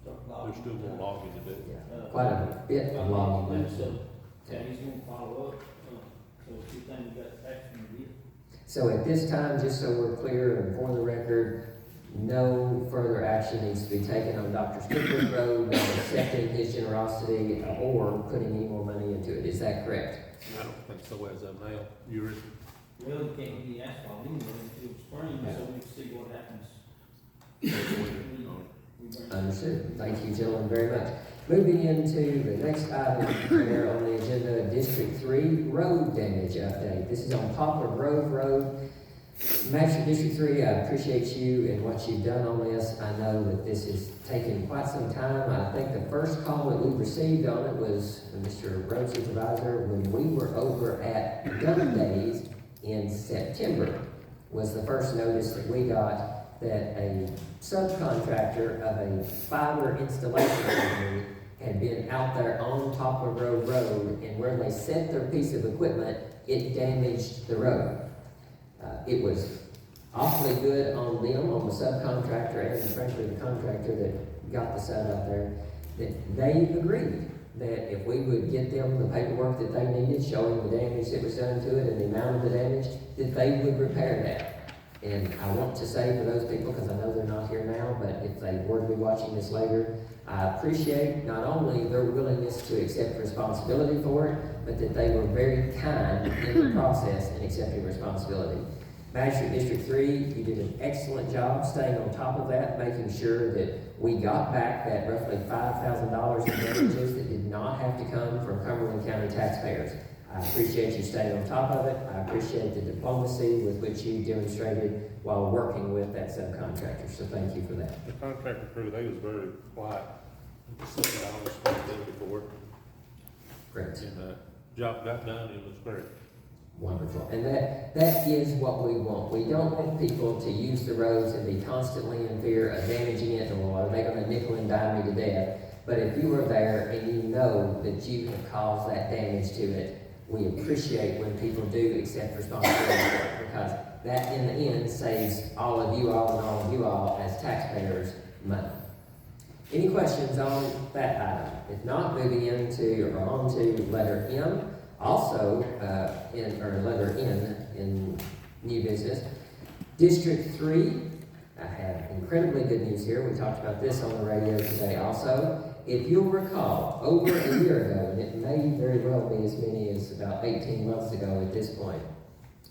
stuff logging. There's still more logging to do. Yeah, quite a bit of logging. So, yeah, he's gonna follow up, so if you think we got action to get. So at this time, just so we're clear and for the record, no further action needs to be taken on Dr. Skipworth Road, not accepting his generosity or putting any more money into it. Is that correct? I don't think so as of now. You ready? Well, you can't get the asphalt anyway until spring, so we see what happens. Understood. Thank you, gentlemen, very much. Moving into the next item there on the agenda, District 3 road damage update. This is on Poplar Grove Road. Magistrate District 3, I appreciate you and what you've done on this. I know that this has taken quite some time. I think the first call that we received on it was Mr. Road Supervisor when we were over at Gun Days in September was the first notice that we got that a subcontractor of a fiber installation company had been out there on Poplar Road, and where they set their piece of equipment, it damaged the road. It was awfully good on them, on the subcontractor, and frankly the contractor that got the site out there, that they agreed that if we would get them the paperwork that they needed, showing the damage that was done to it and the amount of the damage, that they would repair that. And I want to say for those people, because I know they're not here now, but if they were to be watching this later, I appreciate not only their willingness to accept responsibility for it, but that they were very kind in the process in accepting responsibility. Magistrate District 3, you did an excellent job staying on top of that, making sure that we got back that roughly $5,000 in damages that did not have to come from Cumberland County taxpayers. I appreciate you staying on top of it. I appreciate the diplomacy with which you demonstrated while working with that subcontractor, so thank you for that. The contractor crew, they was very quiet. Just sitting down and responsibility for work. Great. And job got done, it was great. Wonderful. And that is what we want. We don't want people to use the roads and be constantly in fear of damaging it, or are they going to nickel and dime me to death? But if you are there and you know that you have caused that damage to it, we appreciate when people do accept responsibility for it, because that in the end saves all of you all and all of you all as taxpayers money. Any questions on that item? If not, moving into or on to letter M. Also, letter N in new business. District 3, I have incredibly good news here. We talked about this on the radio today also. If you'll recall, over a year ago, and it may very well be as many as about 18 months ago at this point,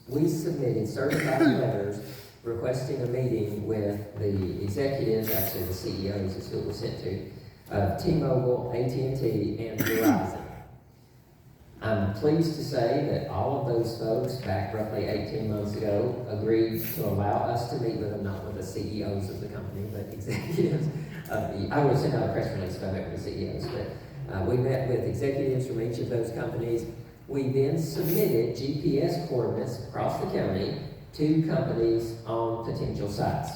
we submitted certified letters requesting a meeting with the executives, actually the CEOs is who it was sent to, of T-Mobile, AT&T, and Verizon. I'm pleased to say that all of those folks back roughly 18 months ago agreed to allow us to meet with them, not with the CEOs of the company, but executives. I will send out a press release about it with the CEOs, but we met with executives from each of those companies. We then submitted GPS coordinates across the county to companies on potential sites.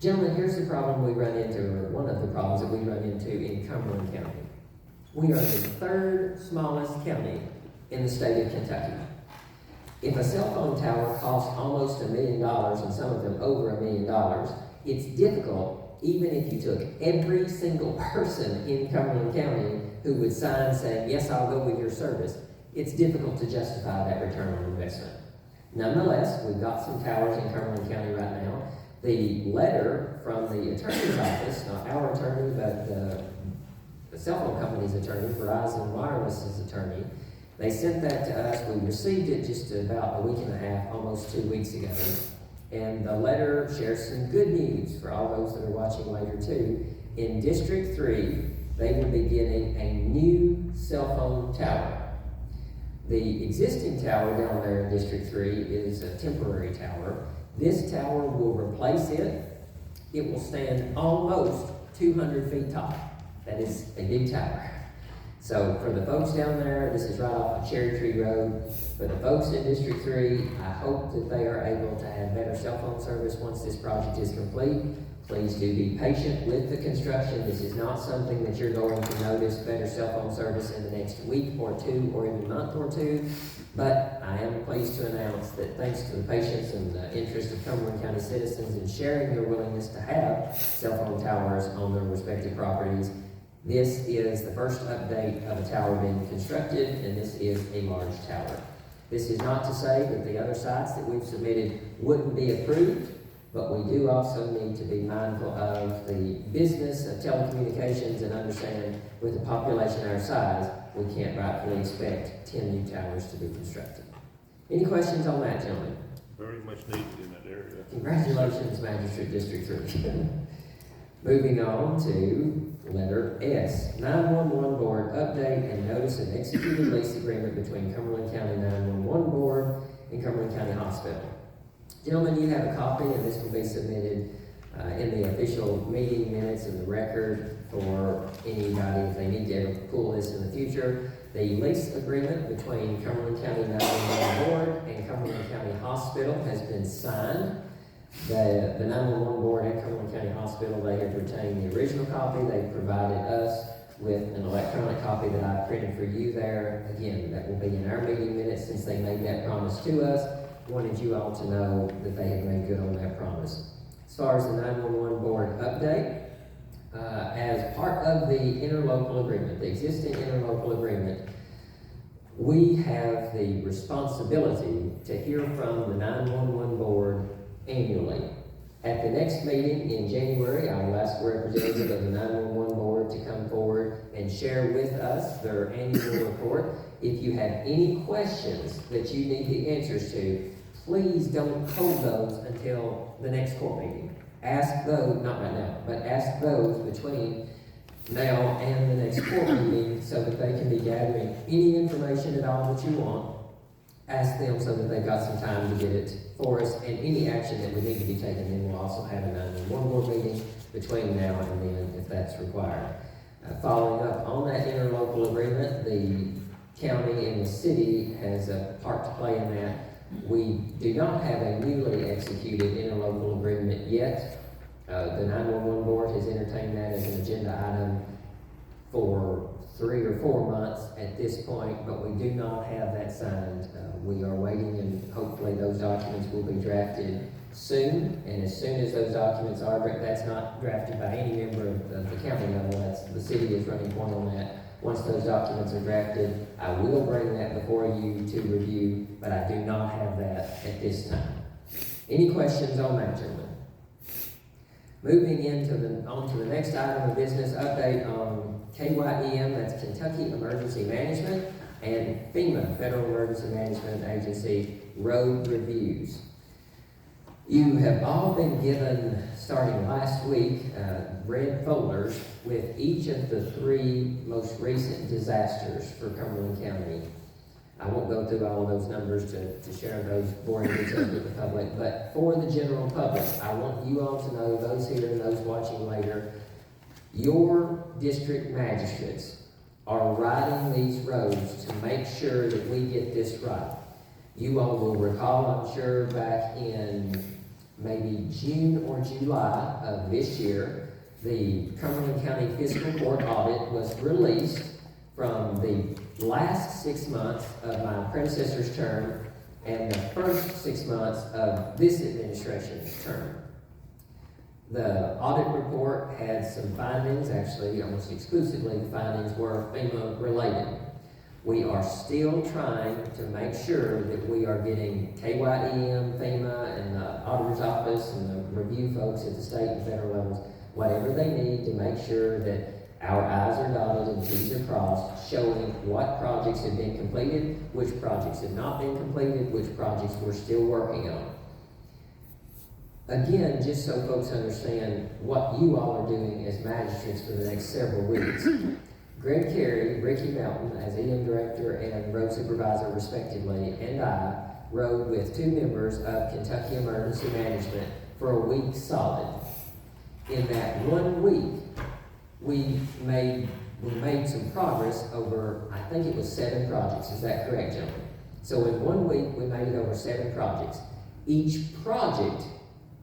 Gentlemen, here's the problem we run into, or one of the problems that we run into in Cumberland County. We are the third smallest county in the state of Kentucky. If a cell phone tower costs almost $1 million, and some of them over $1 million, it's difficult, even if you took every single person in Cumberland County who would sign saying, yes, I'll go with your service, it's difficult to justify that return on investment. Nonetheless, we've got some towers in Cumberland County right now. The letter from the attorney's office, not our attorney, but the cell phone company's attorney, Verizon Wireless's attorney, they sent that to us. We received it just about a week and a half, almost 2 weeks ago. And the letter shares some good news for all those that are watching later too. In District 3, they will be getting a new cell phone tower. The existing tower down there in District 3 is a temporary tower. This tower will replace it. It will stand almost 200 feet tall. That is a big tower. So for the folks down there, this is right off of Cherry Tree Road. For the folks in District 3, I hope that they are able to have better cell phone service once this project is complete. Please do be patient with the construction. This is not something that you're going to notice better cell phone service in the next week or two or even month or two. But I am pleased to announce that thanks to the patience and the interest of Cumberland County citizens in sharing their willingness to have cell phone towers on their respective properties, this is the first update of a tower being constructed, and this is a large tower. This is not to say that the other sites that we've submitted wouldn't be approved, but we do also need to be mindful of the business of telecommunications and understand with a population our size, we can't rightfully expect 10 new towers to be constructed. Any questions on that, gentlemen? Very much needed in that area. Congratulations, Magistrate District 3. Moving on to letter S, 911 Board update and notice an executed lease agreement between Cumberland County 911 Board and Cumberland County Hospital. Gentlemen, you have a copy, and this will be submitted in the official meeting minutes and the record for anybody if they need to ever pull this in the future. The lease agreement between Cumberland County 911 Board and Cumberland County Hospital has been signed. The 911 Board and Cumberland County Hospital, they have retained the original copy. They provided us with an electronic copy that I printed for you there. Again, that will be in our meeting minutes since they made that promise to us. Wanted you all to know that they have made good on that promise. As far as the 911 Board update, as part of the interlocal agreement, the existing interlocal agreement, we have the responsibility to hear from the 911 Board annually. At the next meeting in January, I will ask a representative of the 911 Board to come forward and share with us their annual report. If you have any questions that you need the answers to, please don't hold those until the next court meeting. Ask those, not right now, but ask those between now and the next court meeting so that they can be gathering any information at all that you want. Ask them so that they've got some time to get it for us, and any action that would need to be taken. Then we'll also have a 911 Board meeting between now and then if that's required. Following up on that interlocal agreement, the county and the city has a part to play in that. We do not have a newly executed interlocal agreement yet. The 911 Board has entertained that as an agenda item for 3 or 4 months at this point, but we do not have that signed. We are waiting, and hopefully those documents will be drafted soon. And as soon as those documents are, that's not drafted by any member of the county level, that's the city is running point on that. Once those documents are drafted, I will bring that before you to review, but I do not have that at this time. Any questions on that, gentlemen? Moving on to the next item of business, update on KYEM, that's Kentucky Emergency Management, and FEMA, Federal Emergency Management Agency, road reviews. You have all been given, starting last week, red folders with each of the 3 most recent disasters for Cumberland County. I won't go through all of those numbers to share those boring details with the public, but for the general public, I want you all to know, those here and those watching later, your district magistrates are riding these roads to make sure that we get this right. You all will recall, I'm sure, back in maybe June or July of this year, the Cumberland County Fiscal Court audit was released from the last 6 months of my predecessor's term and the first 6 months of this administration's term. The audit report had some findings, actually almost exclusively the findings were FEMA related. We are still trying to make sure that we are getting KYEM, FEMA, and the auditor's office and the review folks at the state and federal levels, whatever they need to make sure that our I's are dotted and T's are crossed, showing what projects have been completed, which projects have not been completed, which projects we're still working on. Again, just so folks understand what you all are doing as magistrates for the next several weeks. Greg Carey, Ricky Melton as EM Director and Road Supervisor respectively, and I rode with 2 members of Kentucky Emergency Management for a week solid. In that 1 week, we made some progress over, I think it was 7 projects. Is that correct, gentlemen? So in 1 week, we made it over 7 projects. Each project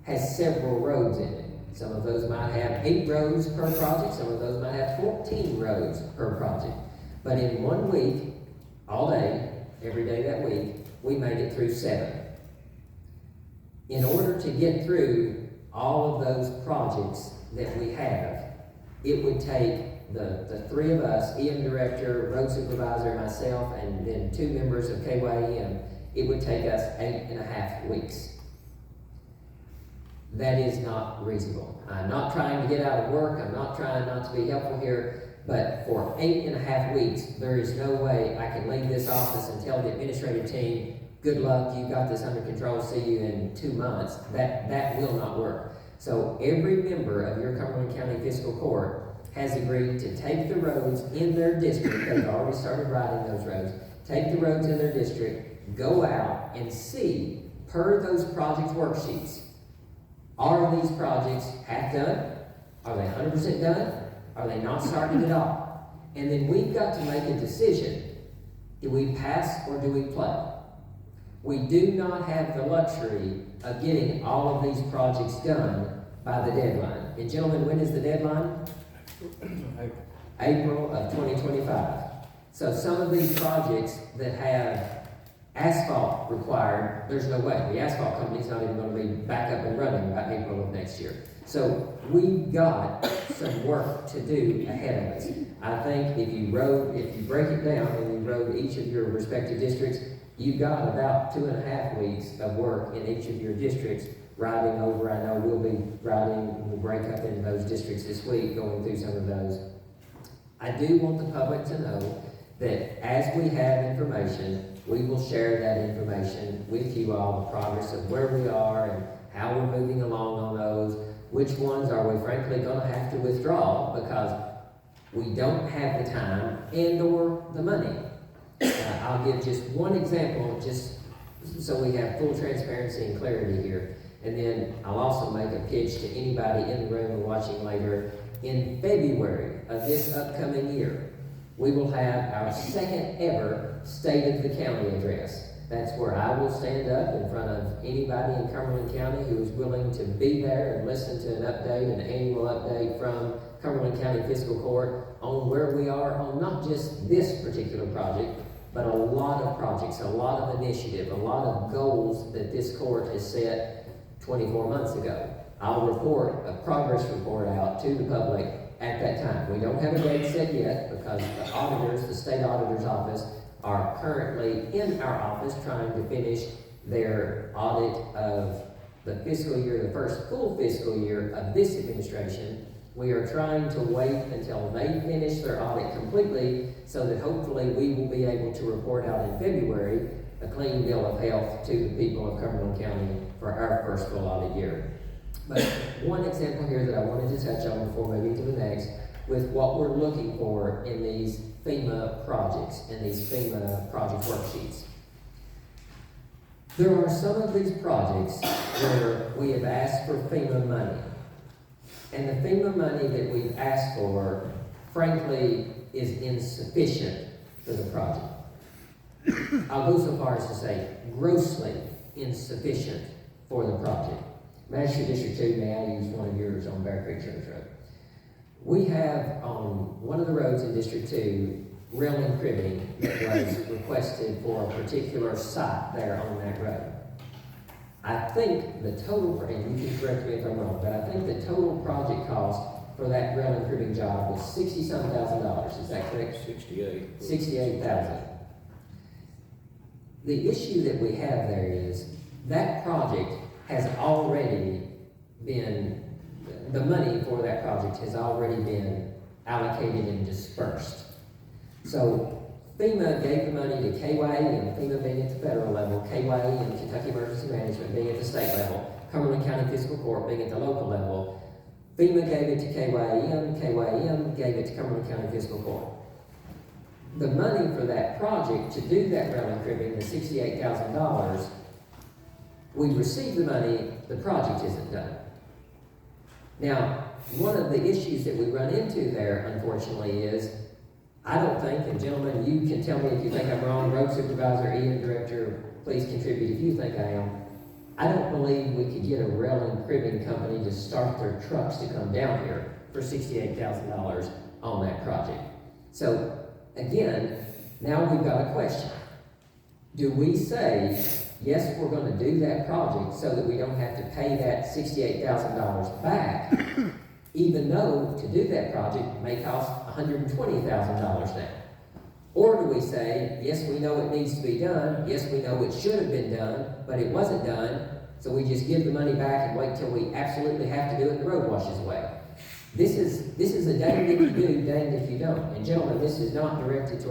has several roads in it. Some of those might have 8 roads per project. Some of those might have 14 roads per project. But in 1 week, all day, every day that week, we made it through 7. In order to get through all of those projects that we have, it would take the 3 of us, EM Director, Road Supervisor, myself, and then 2 members of KYEM, it would take us 8.5 weeks. That is not reasonable. I'm not trying to get out of work. I'm not trying not to be helpful here. But for 8.5 weeks, there is no way I can leave this office and tell the administrative team, good luck, you've got this under control, see you in 2 months. That will not work. So every member of your Cumberland County Fiscal Court has agreed to take the roads in their district. They've already started riding those roads. Take the roads in their district, go out and see per those project worksheets, are these projects half done? Are they 100% done? Are they not started at all? And then we've got to make a decision. Do we pass or do we play? We do not have the luxury of getting all of these projects done by the deadline. And gentlemen, when is the deadline? April of 2025. So some of these projects that have asphalt required, there's no way. The asphalt company's not even going to be back up and running by April of next year. So we've got some work to do ahead of us. I think if you break it down and you rode each of your respective districts, you've got about 2.5 weeks of work in each of your districts riding over. I know we'll be riding, we'll break up into those districts this week, going through some of those. I do want the public to know that as we have information, we will share that information with you all, the progress of where we are and how we're moving along on those. Which ones are we frankly going to have to withdraw because we don't have the time and or the money. I'll give just one example, just so we have full transparency and clarity here. And then I'll also make a pitch to anybody in the room or watching later. In February of this upcoming year, we will have our second ever State of the County address. That's where I will stand up in front of anybody in Cumberland County who is willing to be there and listen to an update, an annual update from Cumberland County Fiscal Court on where we are on not just this particular project, but a lot of projects, a lot of initiative, a lot of goals that this court has set 24 months ago. I'll report a progress report out to the public at that time. We don't have a date set yet because the auditors, the state auditor's office, are currently in our office trying to finish their audit of the fiscal year, the first full fiscal year of this administration. We are trying to wait until they finish their audit completely so that hopefully we will be able to report out in February a clean bill of health to the people of Cumberland County for our first full audit year. But one example here that I wanted to touch on before moving to the next, with what we're looking for in these FEMA projects and these FEMA project worksheets. There are some of these projects where we have asked for FEMA money. And the FEMA money that we've asked for, frankly, is insufficient for the project. I'll go so far as to say grossly insufficient for the project. Master District 2, may I use one of yours on Bear Creek Church Road? We have on one of the roads in District 2, railing cribbing that was requested for a particular site there on that road. I think the total, and you can correct me if I'm wrong, but I think the total project cost for that railing cribbing job was $60-some thousand. Is that correct? 68. $68,000. The issue that we have there is that project has already been, the money for that project has already been allocated and dispersed. So FEMA gave the money to KYEM, FEMA being at the federal level, KYEM, Kentucky Emergency Management, being at the state level, Cumberland County Fiscal Court being at the local level. FEMA gave it to KYEM, KYEM gave it to Cumberland County Fiscal Court. The money for that project to do that railing cribbing, the $68,000, we received the money, the project isn't done. Now, one of the issues that we run into there, unfortunately, is I don't think, and gentlemen, you can tell me if you think I'm wrong, road supervisor, Ian, director, please contribute if you think I am. I don't believe we could get a railing cribbing company to start their trucks to come down here for $68,000 on that project. So, again, now we've got a question. Do we say, yes, we're going to do that project so that we don't have to pay that $68,000 back, even though to do that project may cost $120,000 now? Or do we say, yes, we know it needs to be done, yes, we know it should have been done, but it wasn't done, so we just give the money back and wait till we absolutely have to do it and the road washes away? This is a danged if you do, danged if you don't. And gentlemen, this is not directed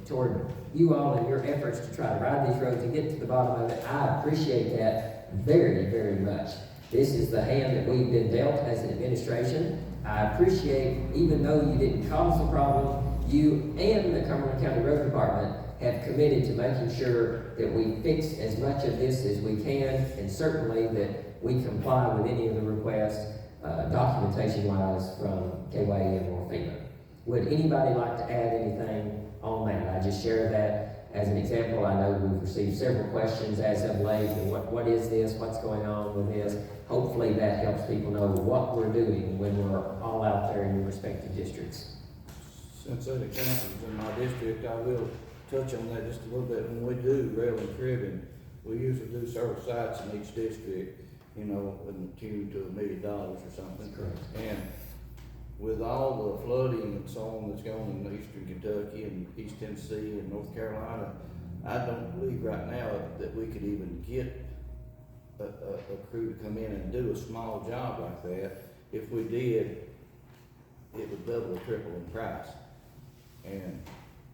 toward you all and your efforts to try to ride these roads and get to the bottom of it. I appreciate that very, very much. This is the hand that we've been dealt as an administration. I appreciate, even though you didn't cause the problem, you and the Cumberland County Road Department have committed to making sure that we fix as much of this as we can, and certainly that we comply with any of the requests, documentation-wise from KYEM or FEMA. Would anybody like to add anything on that? I just share that as an example. I know we've received several questions as of late, and what is this, what's going on with this? Hopefully that helps people know what we're doing when we're all out there in your respective districts. Since that examples in my district, I will touch on that just a little bit. When we do rail and cribbing, we usually do several sites in each district, you know, with $2 to $1 million or something. Correct. And with all the flooding and so on that's going on in eastern Kentucky and East Tennessee and North Carolina, I don't believe right now that we could even get a crew to come in and do a small job like that. If we did, it would double or triple in price. And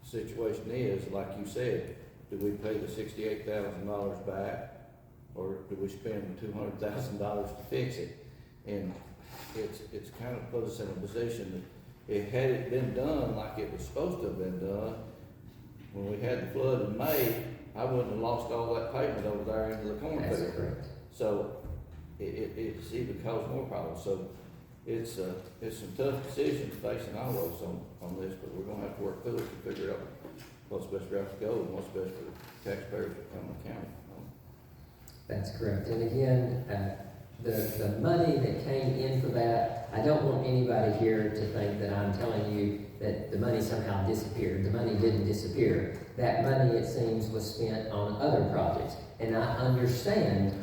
the situation is, like you said, do we pay the $68,000 back, or do we spend $200,000 to fix it? And it's kind of put us in a position that had it been done like it was supposed to have been done, when we had the flood in May, I wouldn't have lost all that pavement over there into the cornfield. That's correct. So it's even caused more problems. So it's some tough decisions facing all of us on this, but we're gonna have to work through it to figure out what's the best route to go and what's best for the taxpayers of Cumberland County. That's correct. And again, the money that came in for that, I don't want anybody here to think that I'm telling you that the money somehow disappeared. The money didn't disappear. That money, it seems, was spent on other projects. And I understand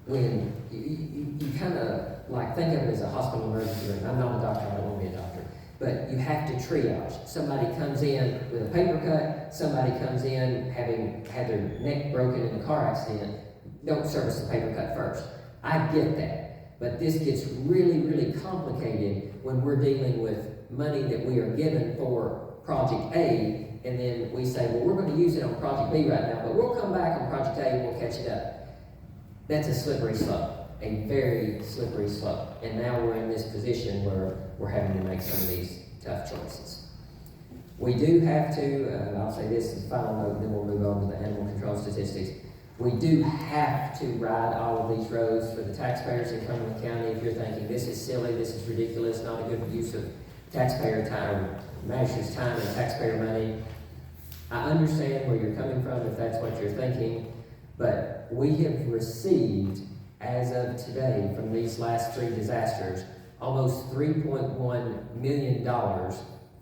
when you kind of like think of it as a hospital emergency room. I'm not a doctor, I don't want to be a doctor. But you have to triage. Somebody comes in with a paper cut, somebody comes in having had their neck broken in a car accident. Don't service the paper cut first. I get that. But this gets really, really complicated when we're dealing with money that we are given for Project A, and then we say, well, we're going to use it on Project B right now, but we'll come back on Project A and we'll catch it up. That's a slippery slope, a very slippery slope. And now we're in this position where we're having to make some of these tough choices. We do have to, I'll say this as a final note, then we'll move on to the animal control statistics. We do have to ride all of these roads for the taxpayers in Cumberland County. If you're thinking this is silly, this is ridiculous, not a good use of taxpayer time, manager's time and taxpayer money, I understand where you're coming from if that's what you're thinking, but we have received, as of today, from these last three disasters, almost $3.1 million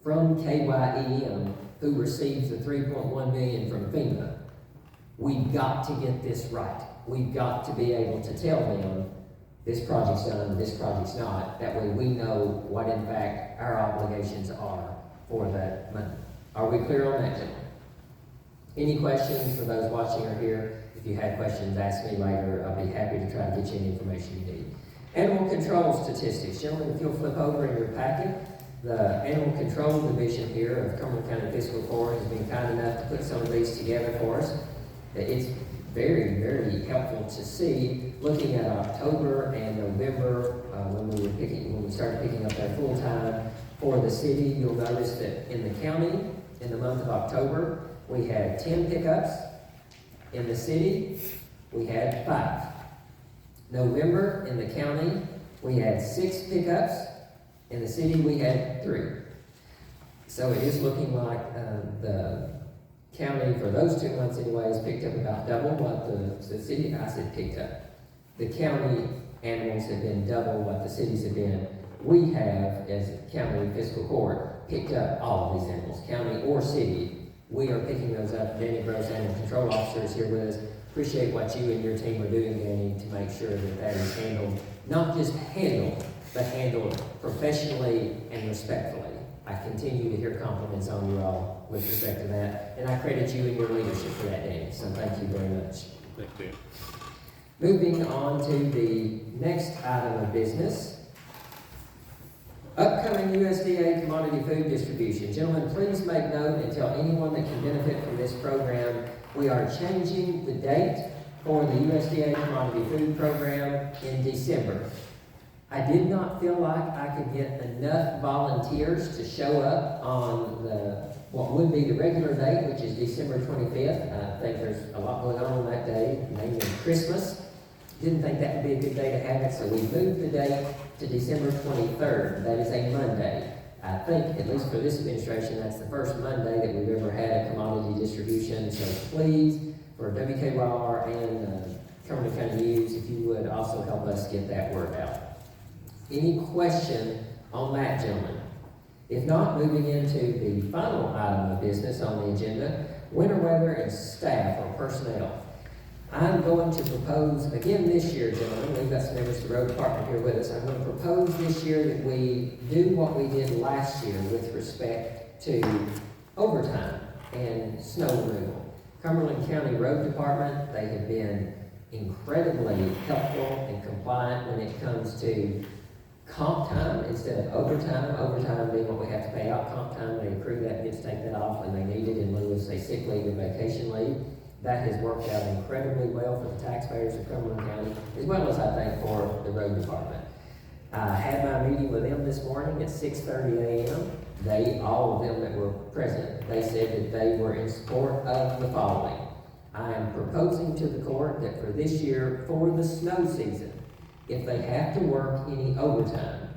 from KYEM, who receives the $3.1 million from FEMA. We've got to get this right. We've got to be able to tell them this project's done, this project's not. That way we know what in fact our obligations are for that money. Are we clear on that, gentlemen? Any questions for those watching or here? If you had questions, ask me later. I'll be happy to try to get you any information you need. Animal control statistics. Gentlemen, if you'll flip over in your packet, the Animal Control Division here of Cumberland County Fiscal Court has been kind enough to put some of these together for us. It's very, very helpful to see, looking at October and November, when we started picking up that full time for the city. You'll notice that in the county, in the month of October, we had 10 pickups. In the city, we had 5. November, in the county, we had 6 pickups. In the city, we had 3. So it is looking like the county, for those 2 months anyways, picked up about double what the city, I said picked up. The county animals have been double what the cities have been. We have, as county fiscal court, picked up all of these animals, county or city. We are picking those up. Danny Gross, animal control officer, is here with us. Appreciate what you and your team are doing, Danny, to make sure that that is handled, not just handled, but handled professionally and respectfully. I continue to hear compliments on you all with respect to that, and I credit you and your leadership for that, Danny, so thank you very much. Thank you. Moving on to the next item of business. Upcoming USDA commodity food distribution. Gentlemen, please make note and tell anyone that can benefit from this program, we are changing the date for the USDA commodity food program in December. I did not feel like I could get enough volunteers to show up on what would be the regular date, which is December 25th. I think there's a lot going on that day, namely Christmas. Didn't think that would be a good day to have it, so we moved the date to December 23rd. That is a Monday. I think, at least for this administration, that's the first Monday that we've ever had a commodity distribution. So please, for WKYR and Cumberland County News, if you would also help us get that word out. Any question on that, gentlemen? If not, moving into the final item of business on the agenda, winter weather and staff or personnel. I'm going to propose, again this year, gentlemen, we've got some members of the road department here with us. I'm going to propose this year that we do what we did last year with respect to overtime and snow removal. Cumberland County Road Department, they have been incredibly helpful and compliant when it comes to comp time instead of overtime. Overtime being what we have to pay out, comp time, they accrue that and get to take that off when they need it in lieu of, say, sick leave or vacation leave. That has worked out incredibly well for the taxpayers of Cumberland County, as well as, I think, for the road department. I had my meeting with them this morning at 6:30 a.m. All of them that were present, they said that they were in support of the following. I am proposing to the court that for this year, for the snow season, if they have to work any overtime,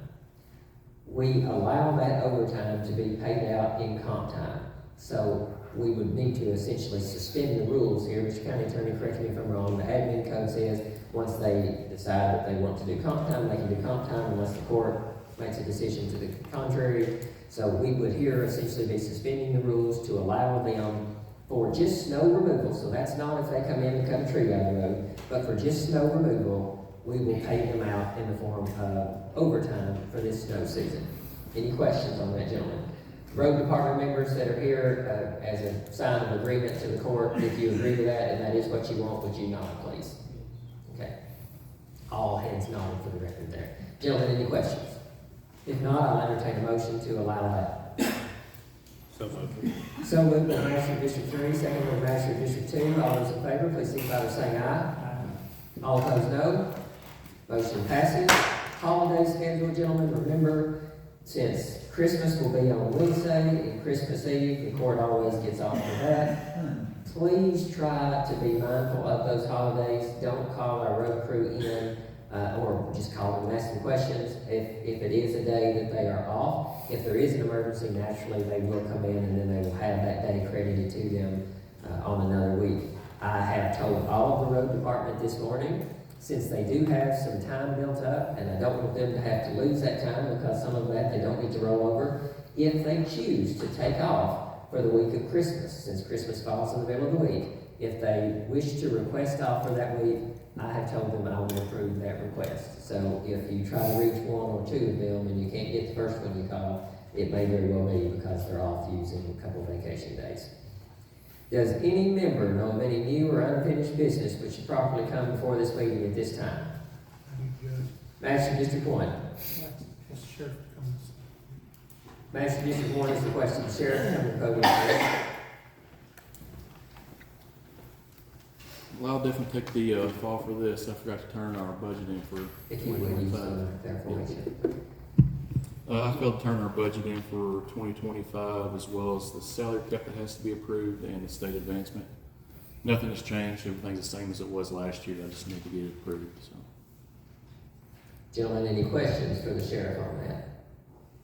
we allow that overtime to be paid out in comp time. So we would need to essentially suspend the rules here. Mr. County Attorney, correct me if I'm wrong, the admin code says once they decide that they want to do comp time, they can do comp time unless the court makes a decision to the contrary. So we would here essentially be suspending the rules to allow them for just snow removal. So that's not if they come in and cut a tree out of the road, but for just snow removal, we will pay them out in the form of overtime for this snow season. Any questions on that, gentlemen? Road department members that are here, as a sign of agreement to the court, if you agree with that and that is what you want, would you nod, please? Okay. All heads nodded for the record there. Gentlemen, any questions? If not, I'll entertain a motion to allow that. So moved. So moved by Master of District 3, second by Master of District 2. All those in favor, please signify by saying aye. All opposed, no. Motion passes. Holiday schedule, gentlemen, remember, since Christmas will be on Wednesday and Christmas Eve, the court always gets off for that. Please try to be mindful of those holidays. Don't call our road crew in, or just call them and ask them questions. If it is a day that they are off, if there is an emergency, naturally they will come in and then they will have that day credited to them on another week. I have told all of the road department this morning, since they do have some time built up, and I don't want them to have to lose that time because some of that they don't get to roll over, if they choose to take off for the week of Christmas, since Christmas falls in the middle of the week, if they wish to request off for that week, I have told them I will approve that request. So if you try to reach one or two of them and you can't get the first one you call, it may very well be because they're off using a couple of vacation days. Does any member know of any new or unfinished business which should properly come before this meeting at this time? Master District 1. Yes, Sheriff comes. Master District 1 is the question. Sheriff, come to the podium. Well, I'll definitely take the fall for this. I forgot to turn our budget in for If you would use 2025. that information. I failed to turn our budget in for 2025, as well as the salary cap that has to be approved and the state advancement. Nothing has changed. Everything's the same as it was last year. I just need to get it approved, so. Gentlemen, any questions for the sheriff on that?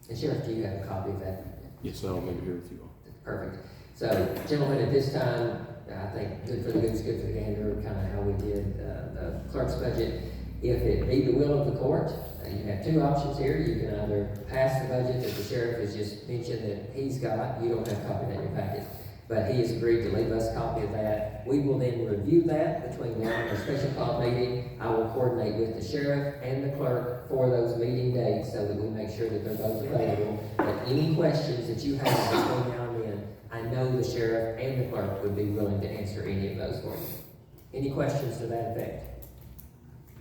And Sheriff, do you have a copy of that? Yes, I'll leave it here with you all. Perfect. So, gentlemen, at this time, I think good for the goose, good for the gander, kind of how we did the clerk's budget. If it be the will of the court, you have two options here. You can either pass the budget that the sheriff has just mentioned that he's got. You don't have a copy of that in your packet, but he has agreed to leave us a copy of that. We will then review that between now and our special call meeting. I will coordinate with the sheriff and the clerk for those meeting dates so that we make sure that they're both available. But any questions that you have between now and then, I know the sheriff and the clerk would be willing to answer any of those for you. Any questions to that effect?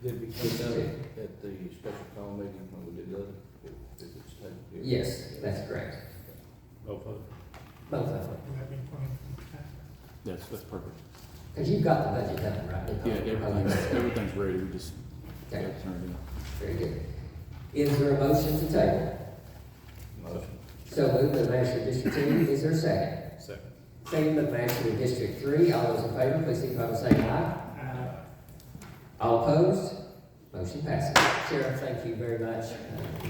Did we put that at the special call meeting when we did the other? If it's taken care of? Yes, that's correct. Both of them. Both of them. Will that be planned? Yes, that's perfect. Because you've got the budget done, right? Yeah, everything's ready. We just got Okay. to turn it in. Very good. Is there a motion to table? Motion. So moved by the manager of District 2, is there a second? Second. Second by the manager of District 3, all those in favor, please signify by saying aye. All opposed? Motion passes. Sheriff, thank you very much.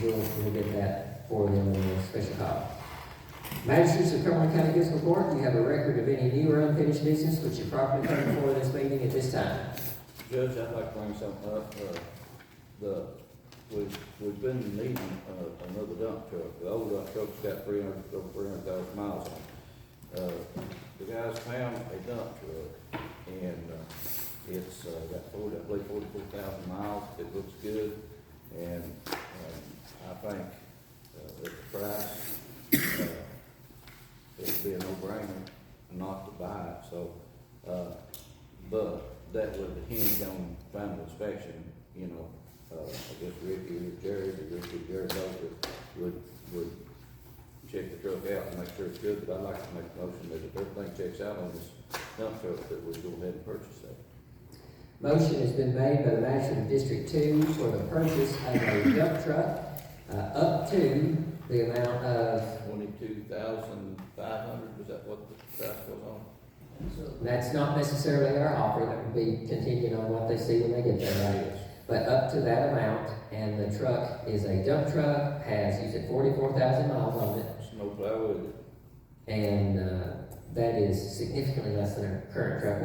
We'll get that for them in a special call. Magistrates of Cumberland County Fiscal Court, you have a record of any new or unfinished business which you properly come before this meeting at this time. Judge, I'd like to bring something up. We've been needing another dump truck. The old dump truck's got over 300,000 miles on it. The guys found a dump truck, and it's got 44,000 miles. It looks good, and I think at the price, it'd be a no-brainer not to buy it. So, but that would hinge on final inspection. You know, I guess Ricky or Jerry both would check the truck out and make sure it's good. But I'd like to make a motion that if everything checks out on this dump truck, that we go ahead and purchase that. Motion has been made by the manager of District 2 for the purchase of a dump truck up to the amount of, 22,500. Was that what the price was on? that's not necessarily our offer, that would be contingent on what they see when they get there, right? But up to that amount, and the truck is a dump truck, has, you said 44,000 miles on it, Snowplow with it. and that is significantly less than our current truck.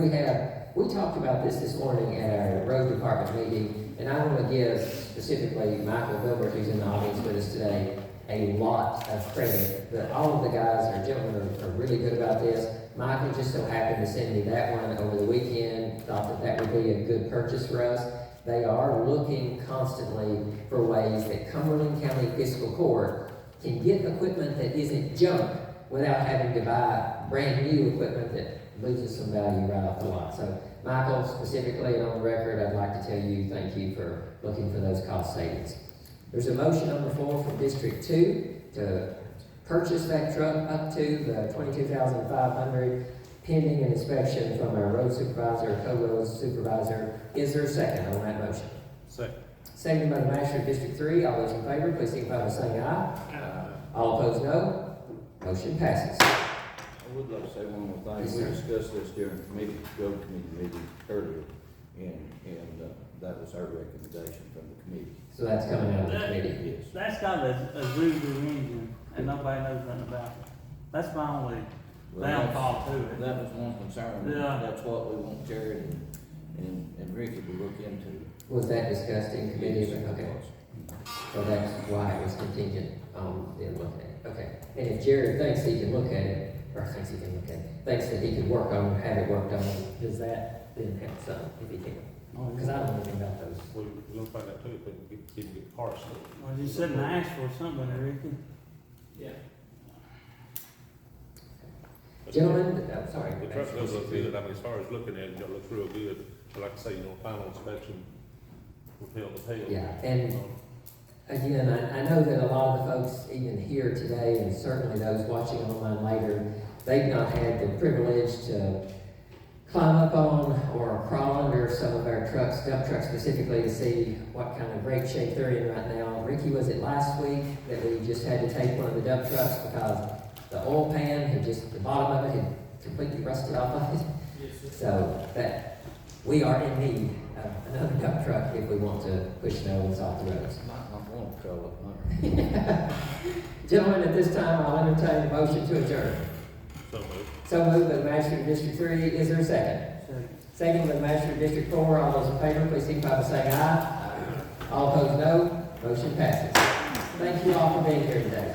We talked about this morning at our road department meeting, and I want to give specifically Michael Gilbert, who's in the audience with us today, a lot of credit. But all of the guys or gentlemen are really good about this. Michael just so happened to send me that one over the weekend, thought that would be a good purchase for us. They are looking constantly for ways that Cumberland County Fiscal Court can get equipment that isn't junk without having to buy brand new equipment that loses some value right off the lot. So, Michael, specifically and on the record, I'd like to tell you thank you for looking for those cost savings. There's a motion on the floor from District 2 to purchase that truck up to the $22,500 pending an inspection from our road supervisor, co-road supervisor. Is there a second on that motion? Second. Second by the manager of District 3. All those in favor, please signify by saying aye. All opposed, no. Motion passes. I would like to say one more thing. Yes, We sir. discussed this during road committee meeting earlier, and that was our recommendation from the committee. So that's coming out of the committee. Yes. That's got a Zuzu engine, and nobody knows nothing about it. That's my only downfall to it. That was one concern. Yeah. That's what we want Jared and Ricky to look into. Was that discussed in committee? Yes, Okay. it was. So that's why it was contingent on them looking at it. Okay. And if Jared thinks he can look at it, or thinks he can look at it, thinks that he could work on, have it worked on, does that then help some if he can? Because I don't know anything about those. We're gonna find out too, if we can get parts. Well, you said and asked for something, Ricky. Gentlemen, I'm sorry. The truck does look good. I mean, as far as looking at it, it looks real good. But like I say, final inspection will tell the tale. Yeah, and again, I know that a lot of the folks even here today, and certainly those watching online later, they've not had the privilege to climb up on or crawl under some of our trucks, dump trucks specifically, to see what kind of great shape they're in right now. Ricky, was it last week that we just had to take one of the dump trucks because the oil pan had just, the bottom of it had completely rusted off of it? So that we are in need of another dump truck if we want to push snow and off the roads. I want to call it. Gentlemen, at this time, I'll entertain a motion to adjourn. So moved. So moved by the Master of District 3. Is there a second? Second by the Master of District 4. All those in favor, please signify by saying aye. All opposed, no. Motion passes. Thank you all for being here today.